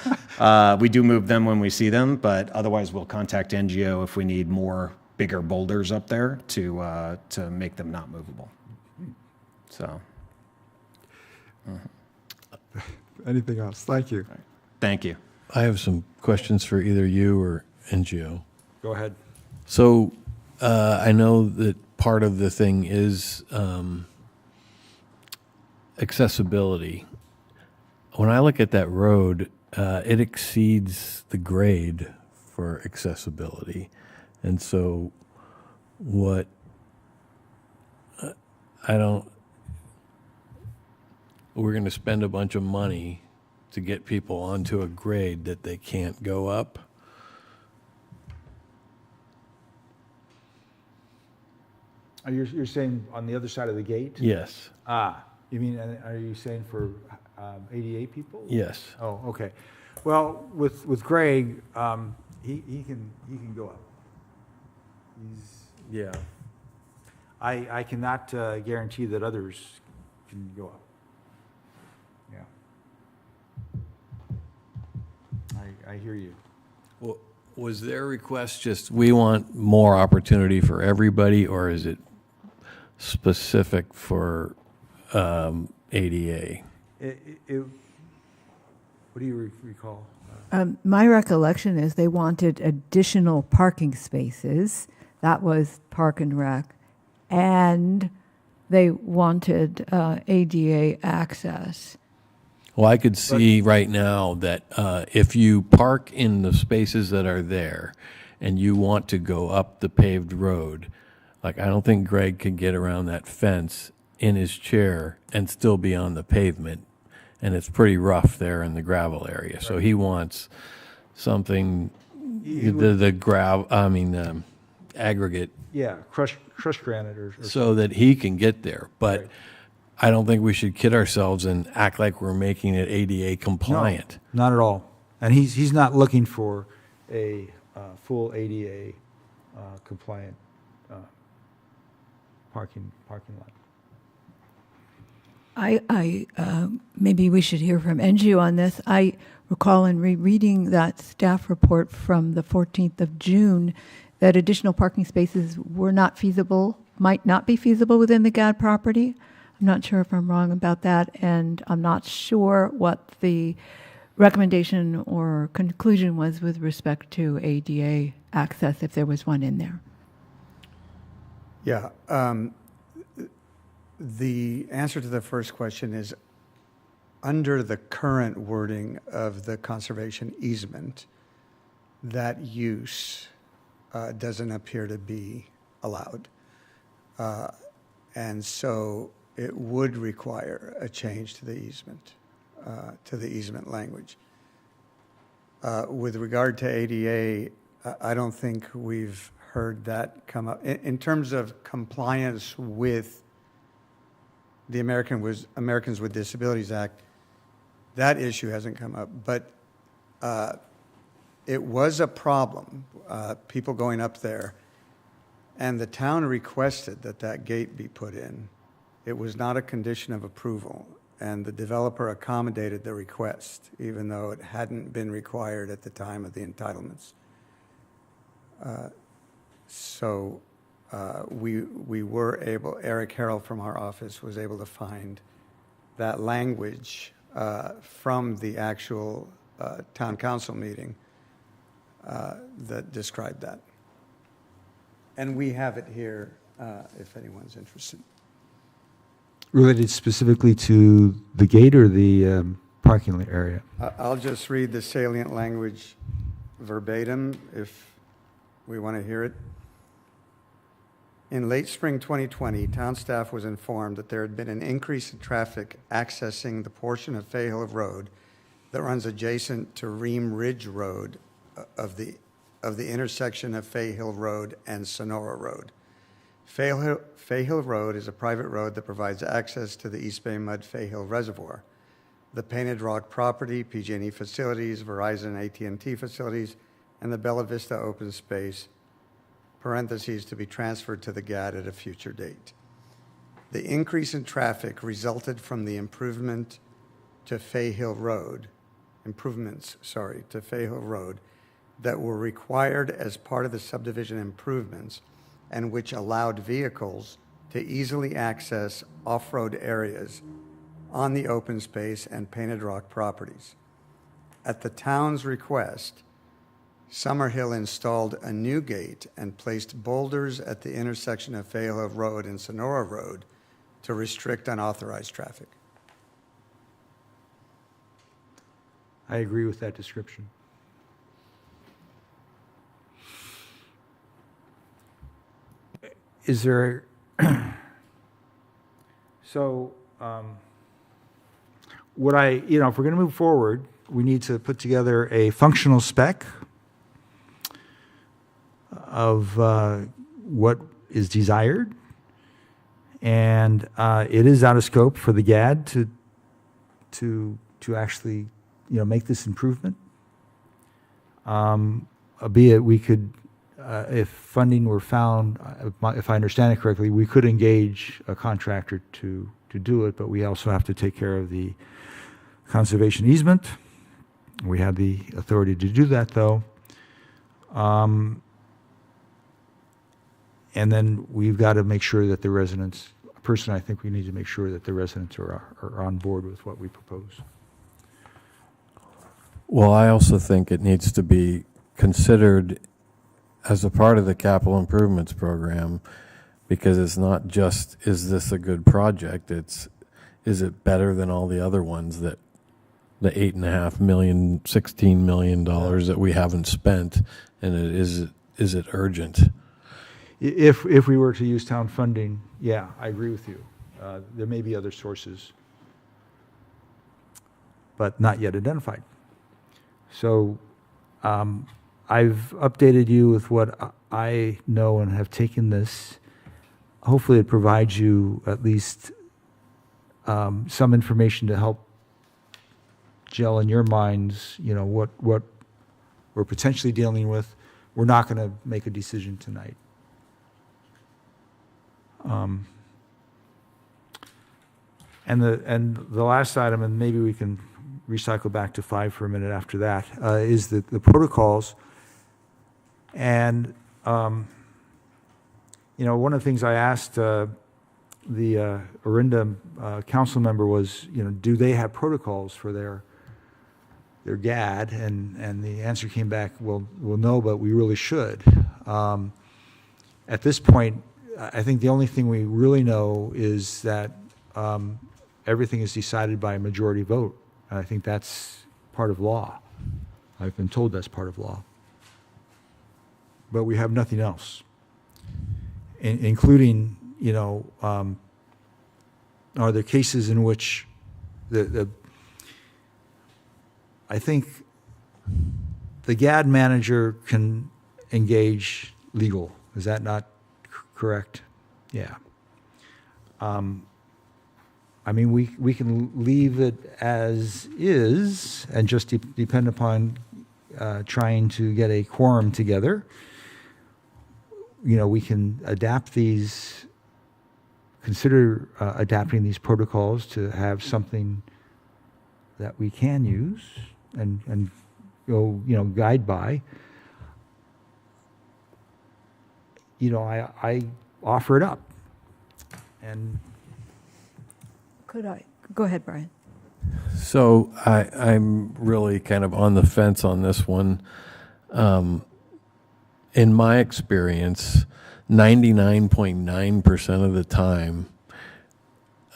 we do move them when we see them, but otherwise we'll contact NGO if we need more bigger boulders up there to make them not movable. So. Anything else? Thank you. Thank you. I have some questions for either you or NGO. Go ahead. So I know that part of the thing is accessibility. When I look at that road, it exceeds the grade for accessibility. And so what I don't, we're going to spend a bunch of money to get people onto a grade that they can't go up. You're saying on the other side of the gate? Yes, Ah, you mean, are you saying for ADA people? yes. Oh, okay. Well, with Greg, he can go up. Yeah. I cannot guarantee that others can go up. Yeah. I hear you. Well, was their request just, we want more opportunity for everybody, or is it specific for ADA? What do you recall? My recollection is they wanted additional parking spaces. That was Park and Rec. And they wanted ADA access. Well, I could see right now that if you park in the spaces that are there and you want to go up the paved road, like I don't think Greg could get around that fence in his chair and still be on the pavement. And it's pretty rough there in the gravel area. So he wants something, aggregate, Yeah, crushed granite or so that he can get there. But Right. I don't think we should kid ourselves and act like we're making it ADA compliant. No, not at all. And he's not looking for a full ADA compliant parking lot. Maybe we should hear from NGO on this. I recall in rereading that staff report from the 14th of June that additional parking spaces were not feasible, might not be feasible within the GHAD property. I'm not sure if I'm wrong about that, and I'm not sure what the recommendation or conclusion was with respect to ADA access, if there was one in there. Yeah. The answer to the first question is, under the current wording of the conservation easement, that use doesn't appear to be allowed. And so it would require a change to the easement language. With regard to ADA, I don't think we've heard that come up. In terms of compliance with the Americans with Disabilities Act, that issue hasn't come up, but it was a problem, people going up there, and the town requested that that gate be put in. It was not a condition of approval, and the developer accommodated the request, even though it hadn't been required at the time of the entitlements. We were able, Eric Harrell from our office was able to find that language from the actual town council meeting that described that. And we have it here if anyone's interested. Related specifically to the gate or the parking lot area? I'll just read the salient language verbatim if we want to hear it. In late spring 2020, town staff was informed that there had been an increase in traffic accessing the portion of Fay Hill Road that runs adjacent to Ream Ridge Road of the intersection of Fay Hill Road and Sonora Road. Fay Hill Road is a private road that provides access to the East Bay Mud Fay Hill Reservoir. The Painted Rock property, PG&E facilities, Verizon AT&T facilities, and the Bella Vista open space, parentheses, to be transferred to the GHAD at a future date. The increase in traffic resulted from the improvements to Fay Hill Road that were required as part of the subdivision improvements and which allowed vehicles to easily access off-road areas on the open space and Painted Rock properties. At the town's request, Summerhill installed a new gate and placed boulders at the intersection of Fay Hill Road and Sonora Road to restrict unauthorized traffic. I agree with that description. Is there, so, what if we're going to move forward, we need to put together a functional spec of what is desired. And it is out of scope for the GAD to actually, make this improvement. Albeit we could, if funding were found, if I understand it correctly, we could engage a contractor to do it, but we also have to take care of the conservation easement. We have the authority to do that, though. And then we've got to make sure that the residents, personally, I think we need to make sure that the residents are on board with what we propose. Well, I also think it needs to be considered as a part of the capital improvements program, because it's not just, is this a good project? It's, is it better than all the other ones that, the $8.5 million, $16 million that we haven't spent, and is it urgent? If we were to use town funding, yeah, I agree with you. There may be other sources, but not yet identified. So I've updated you with what I know and have taken this. Hopefully it provides you at least some information to help gel in your minds, what we're potentially dealing with. We're not going to make a decision tonight. And the last item, and maybe we can recycle back to 5 for a minute after that, is the protocols. And one of the things I asked the Orinda council member was, do they have protocols for their GAD? And the answer came back, well, no, but we really should. At this point, I think the only thing we really know is that everything is decided by a majority vote. I think that's part of law. I've been told that's part of law. But we have nothing else, including, are there cases in which I think the GAD manager can engage legal. Is that not correct? Yeah. We can leave it as is and just depend upon trying to get a quorum together. We can adapt these, consider adapting these protocols to have something that we can use and go, guide by. I offer it up. And Could I? Go ahead, Brian. So I'm really kind of on the fence on this one. In my experience, 99.9% of the time,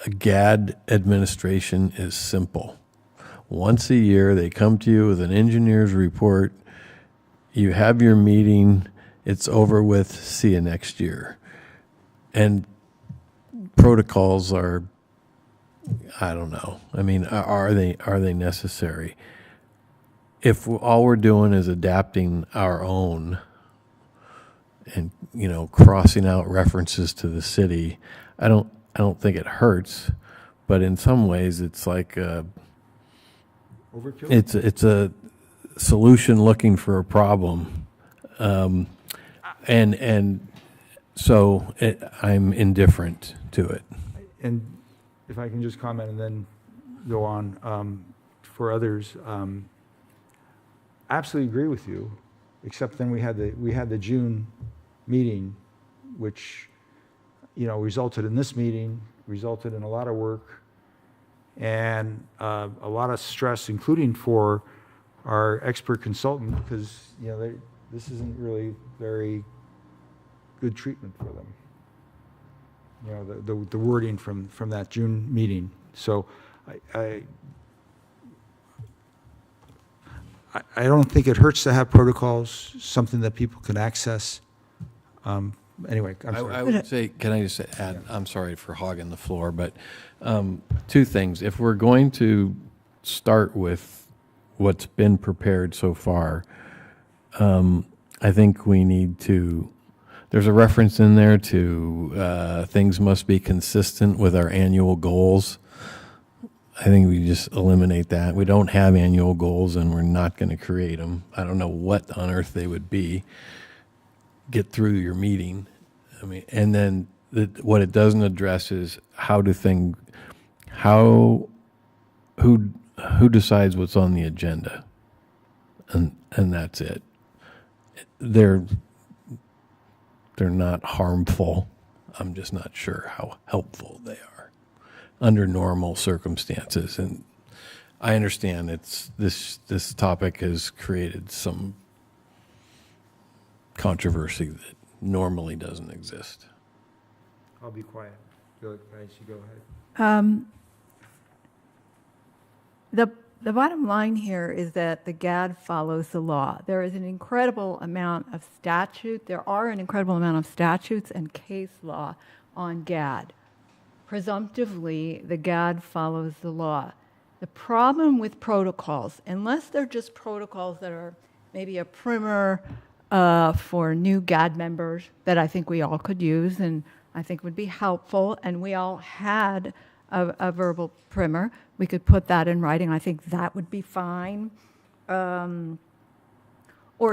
a GAD administration is simple. Once a year, they come to you with an engineer's report. You have your meeting. It's over with. See you next year. And protocols are, I don't know. Are they necessary? If all we're doing is adapting our own and, crossing out references to the city, I don't think it hurts, but in some ways it's like overkill? It's a solution looking for a problem. And so I'm indifferent to it. And if I can just comment and then go on for others, absolutely agree with you, except then we had the June meeting, which resulted in this meeting, resulted in a lot of work and a lot of stress, including for our expert consultant, because this isn't really very good treatment for them. The wording from that June meeting. So I don't think it hurts to have protocols, something that people can access. Anyway, I'm sorry. I would say, can I just add, I'm sorry for hogging the floor, but two things. If we're going to start with what's been prepared so far, I think we need to, there's a reference in there to things must be consistent with our annual goals. I think we just eliminate that. We don't have annual goals and we're not going to create them. I don't know what on earth they would be. Get through your meeting. I mean, and then what it doesn't address is who decides what's on the agenda, and that's it. They're not harmful. I'm just not sure how helpful they are under normal circumstances. And I understand this topic has created some controversy that normally doesn't exist. I'll be quiet. Go, guys, you go ahead. The bottom line here is that the GAD follows the law. There is an incredible amount of statute. There are an incredible amount of statutes and case law on GAD. Presumptively, the GAD follows the law. The problem with protocols, unless they're just protocols that are maybe a primer for new GAD members that I think we all could use and I think would be helpful, and we all had a verbal primer. We could put that in writing. I think that would be fine. Or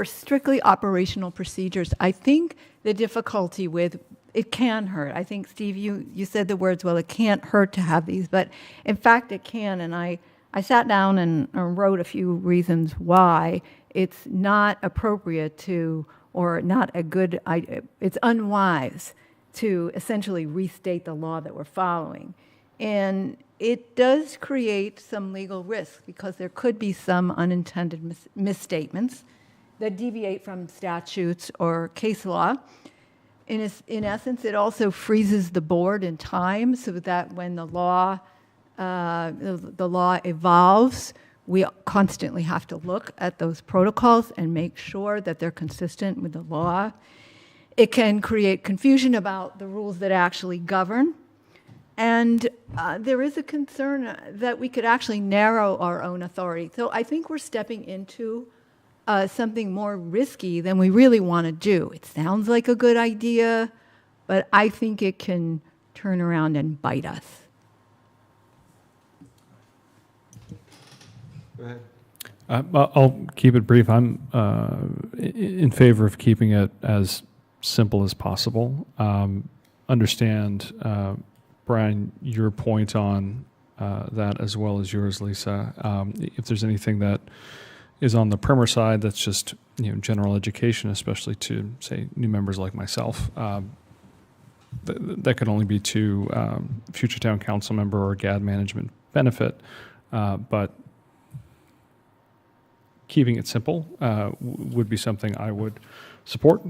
strictly operational procedures. I think the difficulty with it can hurt. I think, Steve, you said the words, well, it can't hurt to have these, but in fact it can. And I sat down and wrote a few reasons why it's not appropriate to, or not a good idea, it's unwise to essentially restate the law that we're following. And it does create some legal risk because there could be some unintended misstatements that deviate from statutes or case law. In essence, it also freezes the board in time so that when the law evolves, we constantly have to look at those protocols and make sure that they're consistent with the law. It can create confusion about the rules that actually govern. And there is a concern that we could actually narrow our own authority. So I think we're stepping into something more risky than we really want to do. It sounds like a good idea, but I think it can turn around and bite us. Go ahead. I'll keep it brief. I'm in favor of keeping it as simple as possible. Understand, Brian, your point on that as well as yours, Lisa. If there's anything that is on the primer side that's just general education, especially to, say, new members like myself, that could only be to future town council member or GAD management benefit. But keeping it simple would be something I would support.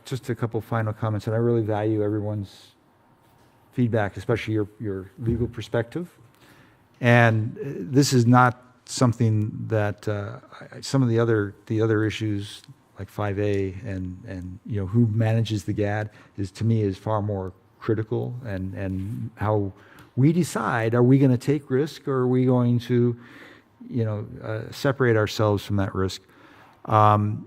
Just a couple final comments, and I really value everyone's feedback, especially your legal perspective. And this is not something that some of the other issues like 5A and who manages the GAD to me is far more critical, and how we decide, are we going to take risk or are we going to separate ourselves from that risk. And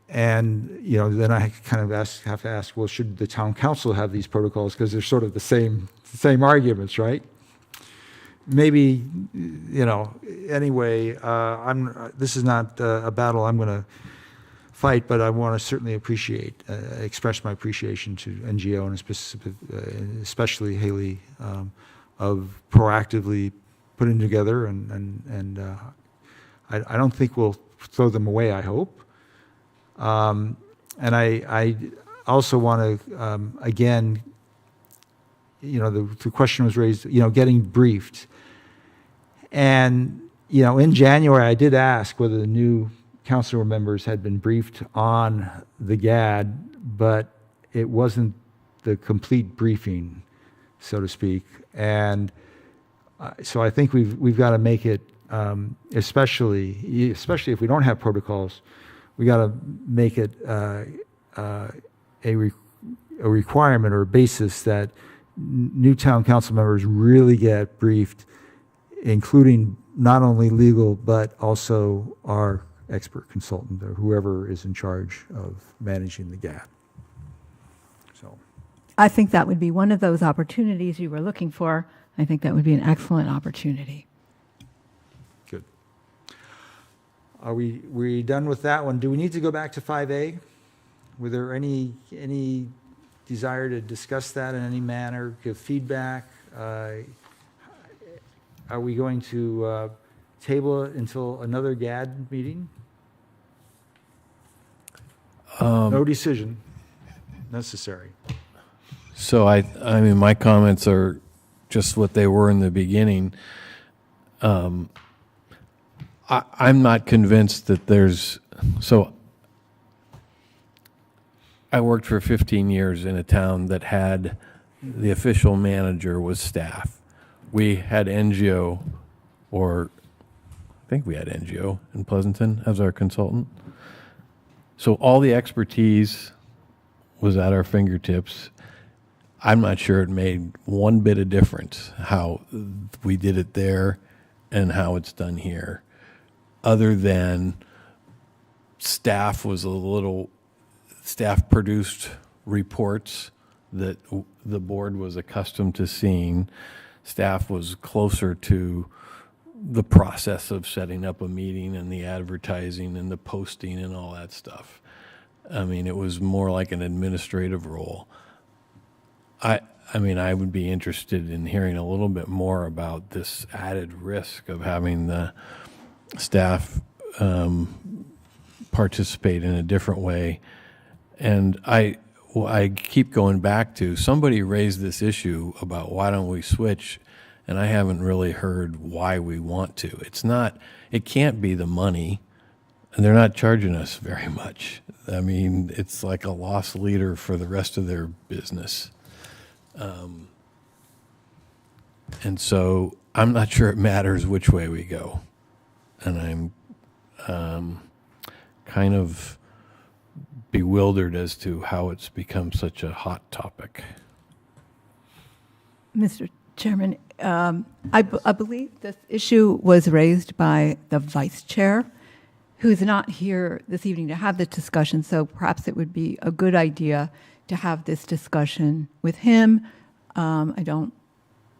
then I kind of have to ask, well, should the town council have these protocols, because they're sort of the same arguments, right? Maybe, anyway, this is not a battle I'm going to fight, but I want to certainly express my appreciation to NGO and especially Haley of proactively putting together, and I don't think we'll throw them away, I hope. And I also want to, again, the question was raised, getting briefed. And, in January, I did ask whether the new council members had been briefed on the GAD, but it wasn't the complete briefing, so to speak. And so I think we've got to make it especially if we don't have protocols, we got to make it a requirement or a basis that new town council members really get briefed, including not only legal, but also our expert consultant or whoever is in charge of managing the GAD. So, I think that would be one of those opportunities you were looking for. I think that would be an excellent opportunity. good. Are we done with that one? Do we need to go back to 5A? Were there any desire to discuss that in any manner, give feedback? Are we going to table it until another GAD meeting? No decision necessary. So I mean, my comments are just what they were in the beginning. I'm not convinced that so I worked for 15 years in a town that had the official manager was staff. We had NGO, or I think we had NGO in Pleasanton as our consultant. So all the expertise was at our fingertips. I'm not sure it made one bit of difference how we did it there and how it's done here, other than staff produced reports that the board was accustomed to seeing. Staff was closer to the process of setting up a meeting and the advertising and the posting and all that stuff. I mean, it was more like an administrative role. I mean, I would be interested in hearing a little bit more about this added risk of having the staff participate in a different way. And I keep going back to, somebody raised this issue about why don't we switch, and I haven't really heard why we want to. It can't be the money, and they're not charging us very much. I mean, it's like a loss leader for the rest of their business. And so I'm not sure it matters which way we go. And I'm kind of bewildered as to how it's become such a hot topic. Mr. Chairman, I believe this issue was raised by the vice chair, who's not here this evening to have this discussion, so perhaps it would be a good idea to have this discussion with him. I don't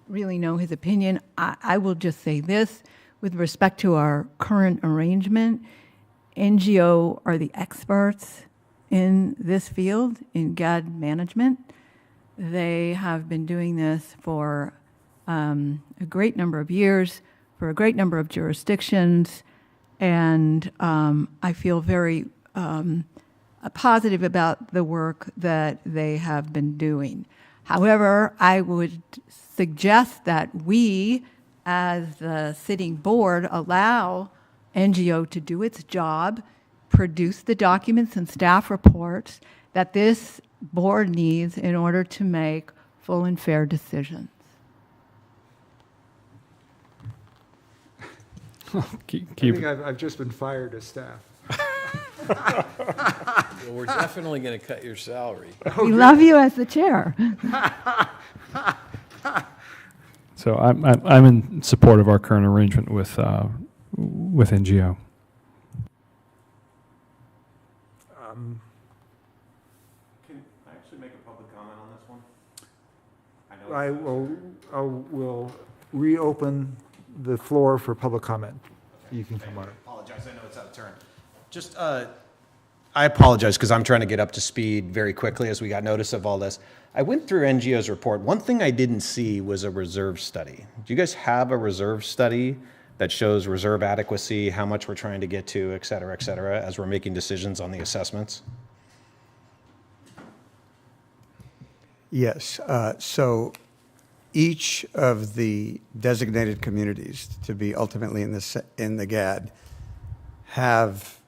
really know his opinion. I will just say this, with respect to our current arrangement, NGO are the experts in this field, in GAD management. They have been doing this for a great number of years, for a great number of jurisdictions, and I feel very positive about the work that they have been doing. However, I would suggest that we, as the sitting board, allow NGO to do its job, produce the documents and staff reports that this board needs in order to make full and fair decisions. I think I've just been fired as staff. Well, we're definitely going to cut your salary. We love you as the chair. So I'm in support of our current arrangement with NGO. Can I actually make a public comment on this one? I will reopen the floor for public comment. You can come on. Apologize, I know it's out of turn. Just, I apologize because I'm trying to get up to speed very quickly as we got notice of all this. I went through NGO's report. One thing I didn't see was a reserve study. Do you guys have a reserve study that shows reserve adequacy, how much we're trying to get to, et cetera, as we're making decisions on the assessments? Yes. So each of the designated communities to be ultimately in the GAD have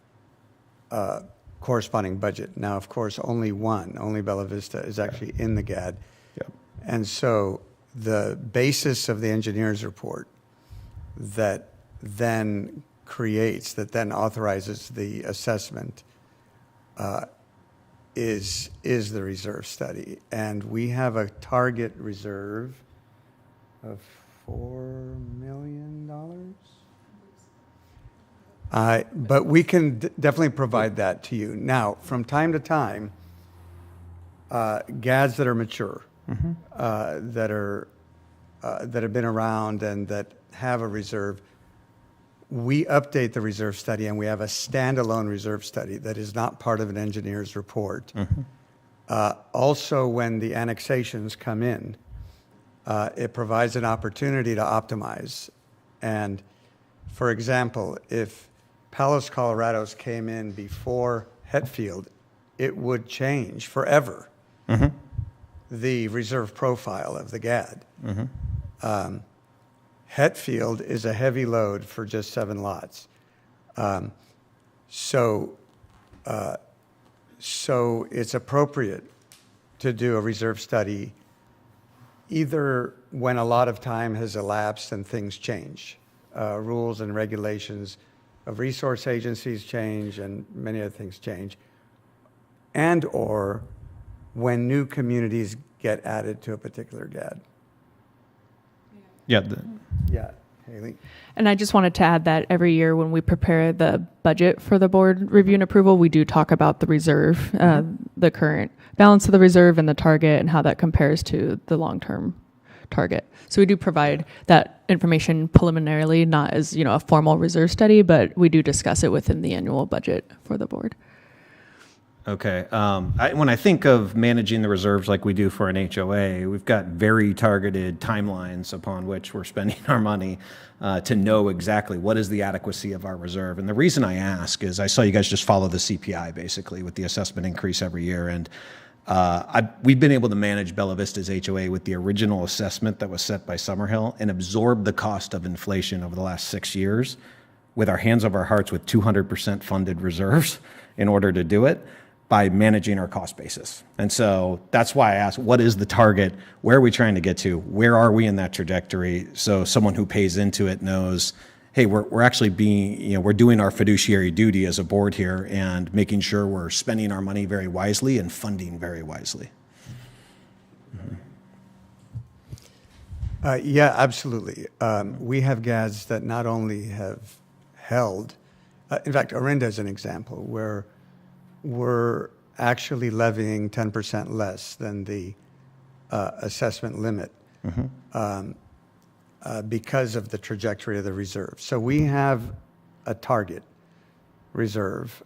a corresponding budget. Now, of course, only Bella Vista, is actually in the GAD. Yep. And so the basis of the engineer's report that then creates, that then authorizes the assessment, is the reserve study. And we have a target reserve of $4 million. But we can definitely provide that to you. Now, from time to time, GADs that are mature, that have been around and that have a reserve, we update the reserve study, and we have a standalone reserve study that is not part of an engineer's report. Also, when the annexations come in, it provides an opportunity to optimize. And for example, if Palos Colorado's came in before Hetfield, it would change forever the reserve profile of the GAD. Hetfield is a heavy load for just 7 lots. So it's appropriate to do a reserve study either when a lot of time has elapsed and things change. Rules and regulations of resource agencies change and many other things change, and or when new communities get added to a particular GAD. Yeah. Yeah, Haley? And I just wanted to add that every year when we prepare the budget for the board review and approval, we do talk about the reserve, the current balance of the reserve and the target and how that compares to the long-term target. So we do provide that information preliminarily, not as, a formal reserve study, but we do discuss it within the annual budget for the board. Okay. When I think of managing the reserves like we do for an HOA, we've got very targeted timelines upon which we're spending our money to know exactly what is the adequacy of our reserve. And the reason I ask is I saw you guys just follow the CPI basically with the assessment increase every year. And we've been able to manage Bella Vista's HOA with the original assessment that was set by Summerhill and absorb the cost of inflation over the last 6 years with our hands over our hearts with 200% funded reserves in order to do it, by managing our cost basis. And so that's why I asked, what is the target? Where are we trying to get to? Where are we in that trajectory? So someone who pays into it knows, hey, we're actually being, we're doing our fiduciary duty as a board here and making sure we're spending our money very wisely and funding very wisely. Yeah, absolutely. We have GADs that not only have held, in fact, Orinda is an example where we're actually levying 10% less than the assessment limit because of the trajectory of the reserve. So we have a target reserve,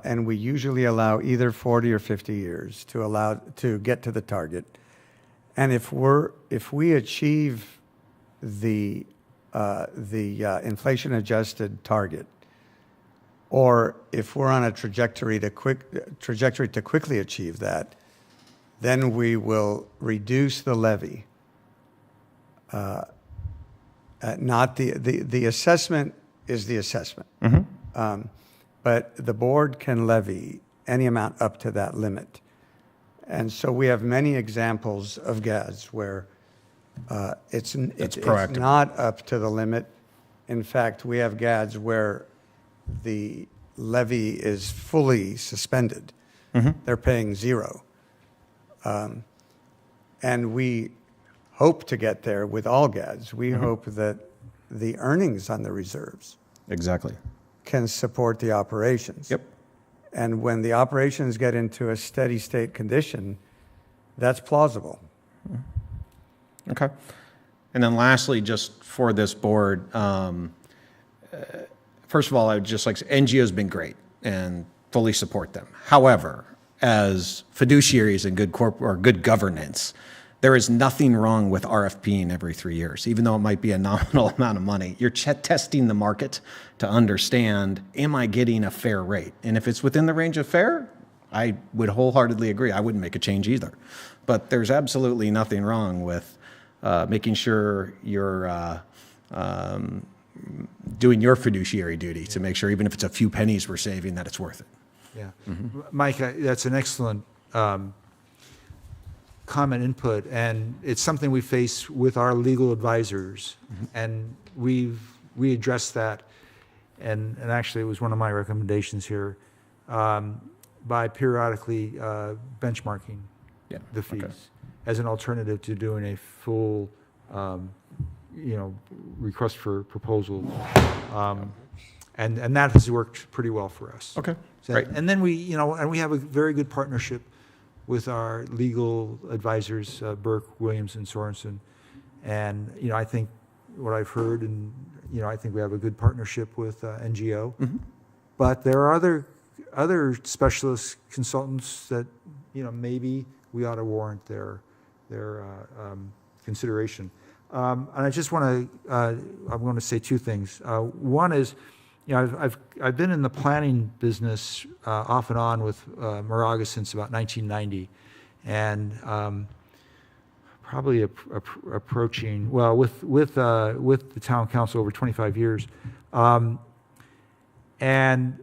and we usually allow either 40 or 50 years to get to the target. And if we achieve the inflation-adjusted target, or if we're on a trajectory to quickly achieve that, then we will reduce the levy. Not the assessment is the assessment, but the board can levy any amount up to that limit. And so we have many examples of GADs where it's not up to the limit. In fact, we have GADs where the levy is fully suspended. They're paying zero. And we hope to get there with all GADs. We hope that the earnings on the reserves Exactly. can support the operations. Yep. And when the operations get into a steady state condition, that's plausible. Okay. And then lastly, just for this board, first of all, I would just like to say NGO's been great and fully support them. However, as fiduciaries and good governance, there is nothing wrong with RFPing every 3 years, even though it might be a nominal amount of money. You're testing the market to understand, am I getting a fair rate? And if it's within the range of fair, I would wholeheartedly agree. I wouldn't make a change either. But there's absolutely nothing wrong with making sure you're doing your fiduciary duty to make sure, even if it's a few pennies we're saving, that it's worth it. Yeah. Mike, that's an excellent comment input, and it's something we face with our legal advisors. And we've we addressed that, and actually it was one of my recommendations here, by periodically benchmarking Yeah, the okay. fees as an alternative to doing a full, request for proposal. And that has worked pretty well for us. Okay, So- great. And then we have a very good partnership with our legal advisors, Burke, Williams, and Sorensen. And, I think what I've heard, and, I think we have a good partnership with NGO. But there are other specialist consultants that, maybe we ought to warrant their consideration. And I just want to, I'm going to say two things. One is, I've been in the planning business off and on with Moraga since about 1990, and probably approaching, well, with the town council over 25 years. And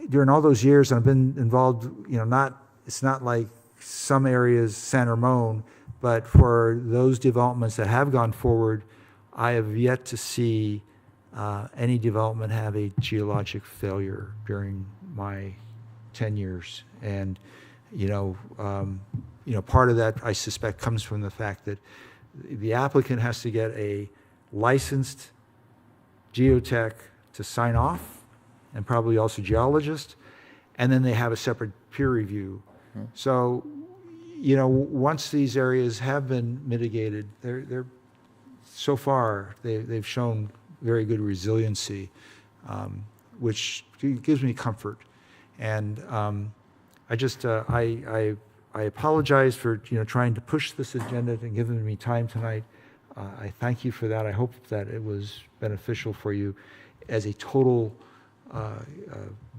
during all those years, I've been involved, it's not like some areas, San Ramon, but for those developments that have gone forward, I have yet to see any development have a geologic failure during my 10 years. And, part of that, I suspect, comes from the fact that the applicant has to get a licensed geotech to sign off, and probably also geologist, and then they have a separate peer review. So, once these areas have been mitigated, they're so far they've shown very good resiliency, which gives me comfort. And I just I apologize for trying to push this agenda and giving me time tonight. I thank you for that. I hope that it was beneficial for you as a total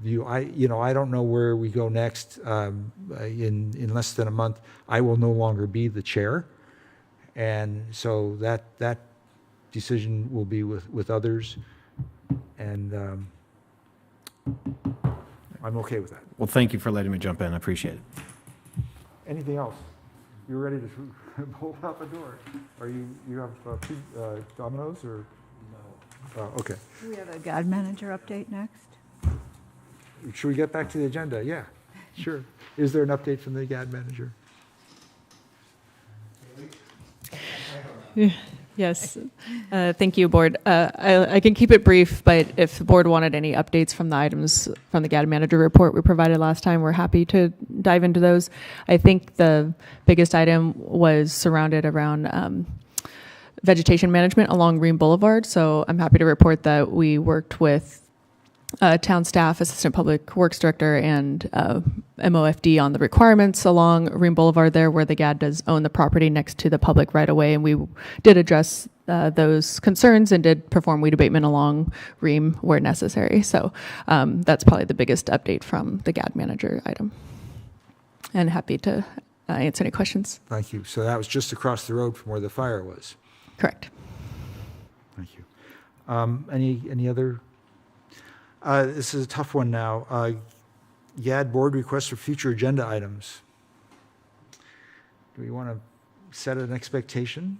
view. I don't know where we go next. In less than a month, I will no longer be the chair, and so that decision will be with others, and I'm okay with that. Well, thank you for letting me jump in. I appreciate it. Anything else? You're ready to bolt out the door? Are you have Domino's or? No. Okay. Do we have a GHAD manager update next? Should we get back to the agenda? Yeah, sure. Is there an update from the GHAD manager? Yes. Thank you, Board. I can keep it brief, but if the Board wanted any updates from the items from the GHAD manager report we provided last time, we're happy to dive into those. I think the biggest item was surrounded around vegetation management along Ream Boulevard. So I'm happy to report that we worked with town staff, Assistant Public Works Director, and MOFD on the requirements along Ream Boulevard there, where the GHAD does own the property next to the public right-of-way, and we did address those concerns and did perform weed abatement along Ream where necessary. So that's probably the biggest update from the GHAD manager item. And happy to answer any questions. Thank you. So that was just across the road from where the fire was. Correct. Thank you. Any other? This is a tough one now. GHAD board requests for future agenda items. Do we want to set an expectation?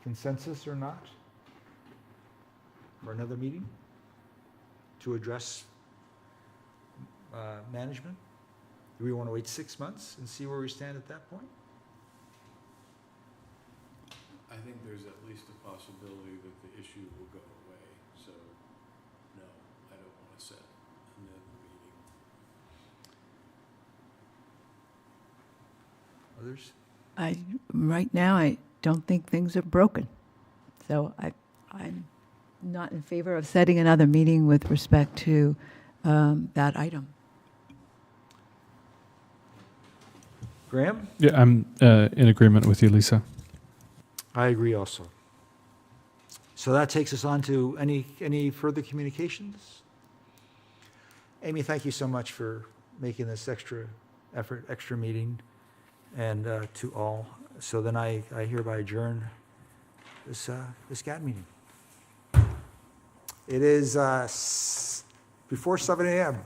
Consensus or not? For another meeting? To address management? Do we want to wait 6 months and see where we stand at that point? I think there's at least a possibility that the issue will go away, so no, I don't want to set another meeting. Others? Right now, I don't think things are broken. So I'm not in favor of setting another meeting with respect to that item. Graham? Yeah, I'm in agreement with you, Lisa. I agree also. So that takes us on to any further communications? Amy, thank you so much for making this extra effort, extra meeting, and to all. So then I hereby adjourn this GHAD meeting. It is before 7 a.m.